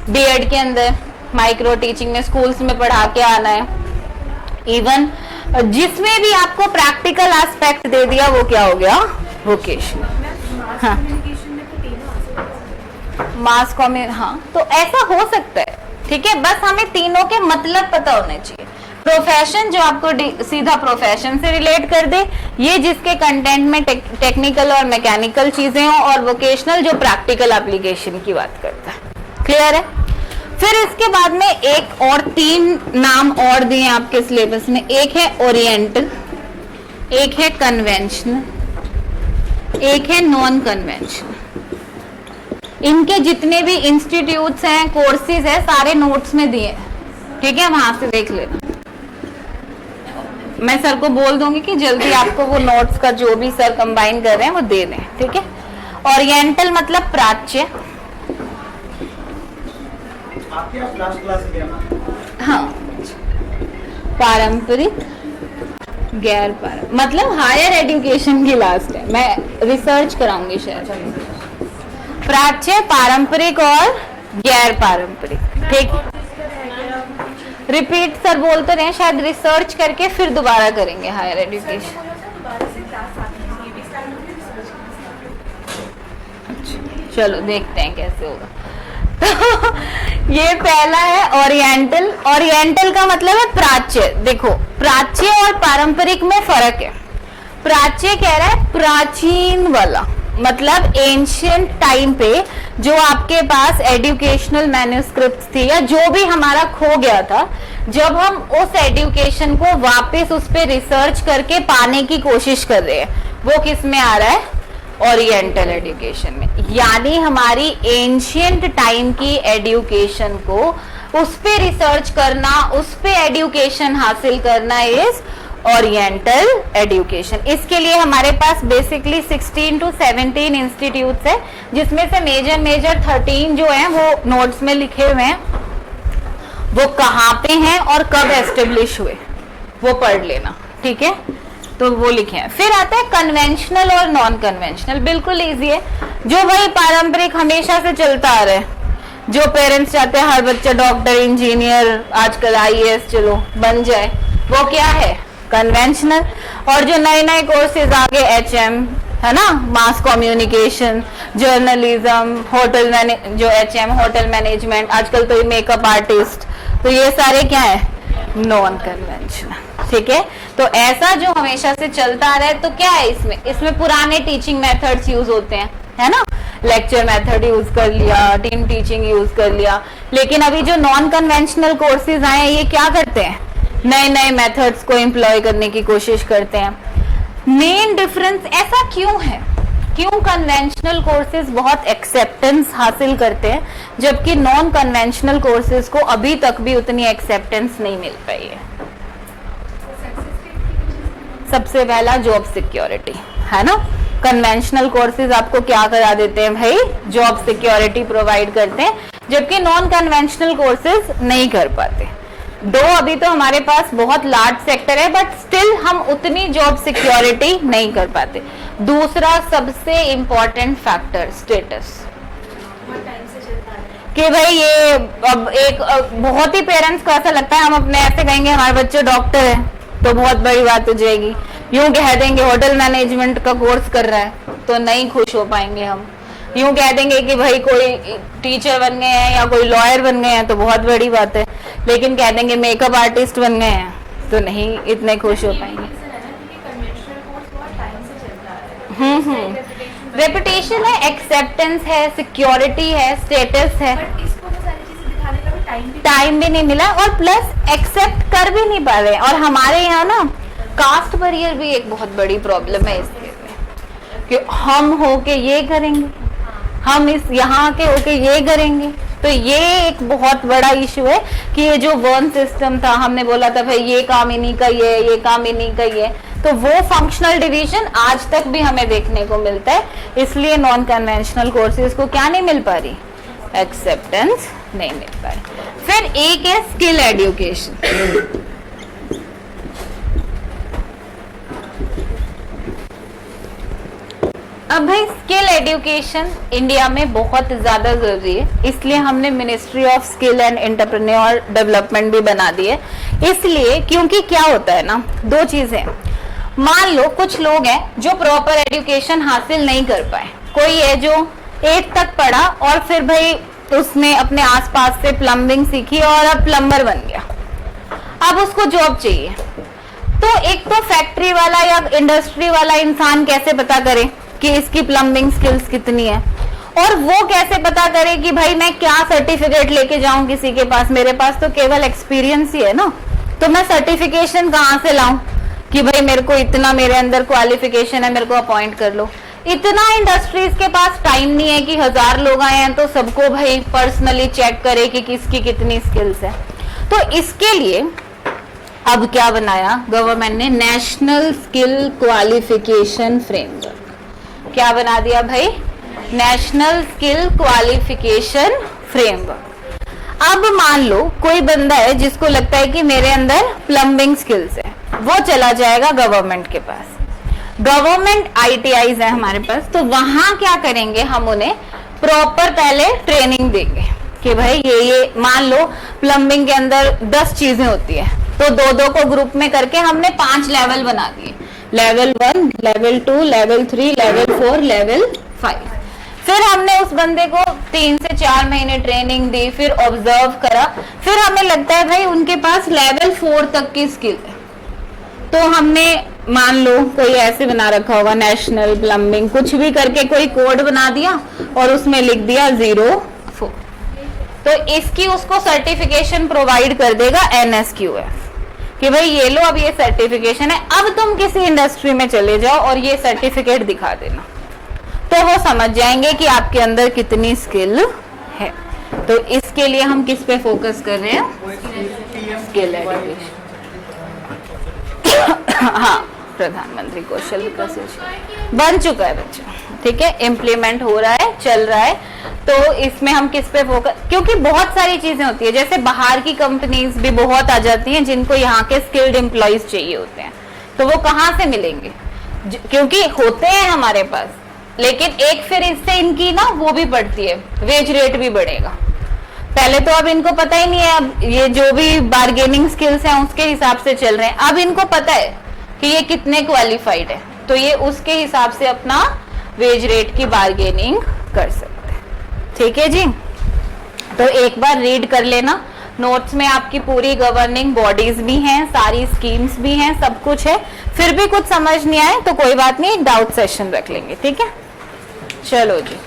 बीएड के अंदर माइक्रो टीचिंग में स्कूल्स में पढ़ा के आना है। इवन जिसमें भी आपको प्रैक्टिकल एस्पेक्ट दे दिया वो क्या हो गया, वोकेशन। हाँ, मास कम्युनिकेशन, हाँ, तो ऐसा हो सकता है, ठीक है। बस हमें तीनों के मतलब पता होने चाहिए। प्रोफेशन जो आपको सीधा प्रोफेशन से रिलेट कर दे, ये जिसके कंटेंट में टेक्निकल और मैकेनिकल चीजें हो, और वोकेशनल जो प्रैक्टिकल एप्लीकेशन की बात करता है। क्लियर है? फिर इसके बाद में एक और 3 नाम और दिए आपके सिलेबस में। एक है ओरिएंटल, एक है कन्वेंशनल, एक है नॉन कन्वेंशनल। इनके जितने भी इंस्टीट्यूट्स हैं, कोर्सेज है, सारे नोट्स में दिए, ठीक है, वहां से देख लेना। मैं सर को बोल दूंगी कि जल्दी आपको वो नोट्स का जो भी सर कंबाइन कर रहे हैं वो दे दें, ठीक है। ओरिएंटल मतलब प्राच्य, हाँ, पारंपरिक, गैर पारंपरिक, मतलब हायर एजुकेशन की लास्ट है, मैं रिसर्च कराऊंगी शायद। प्राच्य, पारंपरिक और गैर पारंपरिक, ठीक। रिपीट सर बोलते रहे, शायद रिसर्च करके फिर दोबारा करेंगे हायर एजुकेशन। चलो देखते हैं कैसे होगा। तो ये पहला है ओरिएंटल। ओरिएंटल का मतलब है प्राच्य। देखो, प्राच्य और पारंपरिक में फर्क है। प्राच्य कह रहा है प्राचीन वाला, मतलब एंशियंट टाइम पे जो आपके पास एजुकेशनल मैन्युस्क्रिप्ट्स थी या जो भी हमारा खो गया था, जब हम उस एजुकेशन को वापस उस पे रिसर्च करके पाने की कोशिश कर रहे हैं, वो किस में आ रहा है, ओरिएंटल एजुकेशन में। यानी हमारी एंशियंट टाइम की एजुकेशन को उस पे रिसर्च करना, उस पे एजुकेशन हासिल करना इज ओरिएंटल एजुकेशन। इसके लिए हमारे पास बेसिकली 16 to 17 इंस्टीट्यूट्स है, जिसमें से मेजर 13 जो हैं वो नोट्स में लिखे हुए हैं, वो कहाँ पे हैं और कब एस्टेब्लिश हुए वो पढ़ लेना, ठीक है। तो वो लिखे हैं। फिर आता है कन्वेंशनल और नॉन कन्वेंशनल, बिल्कुल इजी है, जो भाई पारंपरिक हमेशा से चलता आ रहा है, जो पेरेंट्स चाहते हैं हर बच्चा डॉक्टर, इंजीनियर, आजकल IAS चलो बन जाए, वो क्या है कन्वेंशनल। और जो नए कोर्सेज आगे HM है ना, मास कम्युनिकेशन, जर्नलिज्म, होटल जो HM होटल मैनेजमेंट, आजकल तो मेकअप आर्टिस्ट, तो ये सारे क्या है नॉन कन्वेंशनल, ठीक है। तो ऐसा जो हमेशा से चलता आ रहा है, तो क्या है इसमें पुराने टीचिंग मेथड्स यूज होते हैं, है ना, लेक्चर मेथड यूज कर लिया, टीम टीचिंग यूज कर लिया। लेकिन अभी जो नॉन कन्वेंशनल कोर्सेज आए हैं, ये क्या करते हैं, नए मेथड्स को एम्प्लॉय करने की कोशिश करते हैं। मेन डिफरेंस ऐसा क्यों है, क्यों कन्वेंशनल कोर्सेज बहुत एक्सेप्टेंस हासिल करते हैं, जबकि नॉन कन्वेंशनल कोर्सेज को अभी तक भी उतनी एक्सेप्टेंस नहीं मिल पाई है। सबसे पहला जॉब सिक्योरिटी, है ना। कन्वेंशनल कोर्सेज आपको क्या करा देते हैं भाई, जॉब सिक्योरिटी प्रोवाइड करते हैं, जबकि नॉन कन्वेंशनल कोर्सेज नहीं कर पाते। दो अभी तो हमारे पास बहुत लार्ज सेक्टर है, बट स्टिल हम उतनी जॉब सिक्योरिटी नहीं कर पाते। दूसरा सबसे इंपॉर्टेंट फैक्टर स्टेटस, कि भाई ये अब एक बहुत ही पेरेंट्स को ऐसा लगता है हम अपने ऐसे कहेंगे हमारे बच्चे डॉक्टर है तो बहुत बड़ी बात हो जाएगी, यूं कह देंगे होटल मैनेजमेंट का कोर्स कर रहा है तो नहीं खुश हो पाएंगे हम, यूं कह देंगे कि भाई कोई टीचर बन गए हैं या कोई लॉयर बन गए हैं तो बहुत बड़ी बात है, लेकिन कह देंगे मेकअप आर्टिस्ट बन गए हैं तो नहीं इतने खुश हो पाएंगे। रेपुटेशन है, एक्सेप्टेंस है, सिक्योरिटी है, स्टेटस है, टाइम भी नहीं मिला और प्लस एक्सेप्ट कर भी नहीं पा रहे। और हमारे यहाँ ना कास्ट बैरियर भी एक बहुत बड़ी प्रॉब्लम है इसके लिए, कि हम होके ये करेंगे, हम इस यहाँ के होके ये करेंगे, तो ये एक बहुत बड़ा इशू है कि ये जो वन सिस्टम था, हमने बोला था भाई ये काम इन्हीं का ये काम इन्हीं का ये, तो वो फंक्शनल डिवीजन आज तक भी हमें देखने को मिलता है। इसलिए नॉन कन्वेंशनल कोर्सेज को क्या नहीं मिल पा रही, एक्सेप्टेंस नहीं मिल पा रही। फिर एक है स्किल एजुकेशन। अब भाई स्किल एजुकेशन इंडिया में बहुत ज्यादा जरूरी है, इसलिए हमने ministry of skill and entrepreneur development भी बना दी है। इसलिए क्योंकि क्या होता है ना, दो चीजें, मान लो कुछ लोग हैं जो प्रॉपर एजुकेशन हासिल नहीं कर पाए, कोई है जो 8th तक पढ़ा और फिर भाई उसने अपने आसपास से प्लम्बिंग सीखी और अब प्लम्बर बन गया, अब उसको जॉब चाहिए, तो एक तो फैक्ट्री वाला या इंडस्ट्री वाला इंसान कैसे पता करे कि इसकी प्लम्बिंग स्किल्स कितनी है, और वो कैसे पता करे कि भाई मैं क्या सर्टिफिकेट लेके जाऊं किसी के पास, मेरे पास तो केवल एक्सपीरियंस ही है ना, तो मैं सर्टिफिकेशन कहाँ से लाऊं कि भाई मेरे को इतना मेरे अंदर क्वालिफिकेशन है, मेरे को अपॉइंट कर लो। इतना इंडस्ट्रीज के पास टाइम नहीं है कि 1000 लोग आए हैं तो सबको भाई पर्सनली चेक करे कि किसकी कितनी स्किल्स है। तो इसके लिए अब क्या बनाया गवर्नमेंट ने, नेशनल स्किल क्वालिफिकेशन फ्रेमवर्क। क्या बना दिया भाई, नेशनल स्किल क्वालिफिकेशन फ्रेमवर्क। अब मान लो कोई बंदा है जिसको लगता है कि मेरे अंदर प्लम्बिंग स्किल्स है, वो चला जाएगा गवर्नमेंट के पास, गवर्नमेंट ITIs है हमारे पास, तो वहां क्या करेंगे, हम उन्हें प्रॉपर पहले ट्रेनिंग देंगे कि भाई ये मान लो प्लम्बिंग के अंदर 10 चीजें होती है, तो 2-2 को ग्रुप में करके हमने 5 लेवल बना दिए, level 1, level 2, level 3, level 4, level 5। फिर हमने उस बंदे को 3 से 4 महीने ट्रेनिंग दी, फिर ऑब्जर्व करा, फिर हमें लगता है भाई उनके पास लेवल 4 तक की स्किल है, तो हमने मान लो कोई ऐसे बना रखा होगा नेशनल प्लम्बिंग, कुछ भी करके कोई कोड बना दिया और उसमें लिख दिया 04, तो इसकी उसको सर्टिफिकेशन प्रोवाइड कर देगा NSQF कि भाई ये लो अब ये सर्टिफिकेशन है, अब तुम किसी इंडस्ट्री में चले जाओ और ये सर्टिफिकेट दिखा देना, तो वो समझ जाएंगे कि आपके अंदर कितनी स्किल है। तो इसके लिए हम किस पे फोकस कर रहे हैं, स्किल एजुकेशन। हाँ, प्रधानमंत्री कौशल विकास योजना बन चुका है बच्चों, ठीक है, इम्प्लीमेंट हो रहा है, चल रहा है। तो इसमें हम किस पे फोकस, क्योंकि बहुत सारी चीजें होती है, जैसे बाहर की कंपनीज भी बहुत आ जाती हैं जिनको यहाँ के स्किल्ड एम्प्लॉयज चाहिए होते हैं, तो वो कहाँ से मिलेंगे, क्योंकि होते हैं हमारे पास, लेकिन एक फिर इससे इनकी ना वो भी बढ़ती है, वेज रेट भी बढ़ेगा। पहले तो अब इनको पता ही नहीं है, अब ये जो भी बार्गेनिंग स्किल्स हैं उसके हिसाब से चल रहे हैं। अब इनको पता है कि ये कितने क्वालिफाइड है, तो ये उसके हिसाब से अपना वेज रेट की बार्गेनिंग कर सकते हैं, ठीक है जी। तो एक बार रीड कर लेना, नोट्स में आपकी पूरी गवर्निंग बॉडीज भी हैं, सारी स्कीम्स भी हैं, सब कुछ है। फिर भी कुछ समझ नहीं आए तो कोई बात नहीं, एक डाउट सेशन रख लेंगे, ठीक है। चलो जी,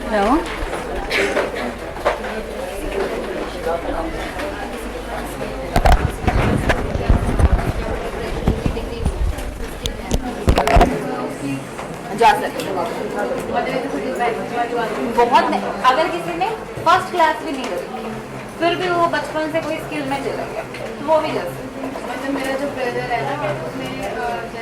हेलो, जा सकते हो बहुत नहीं, अगर किसी ने फर्स्ट क्लास भी नहीं करी फिर भी वो बचपन से कोई स्किल में चला गया तो वो भी कर सकते हैं। मतलब मेरा जो ब्रदर है ना, उसने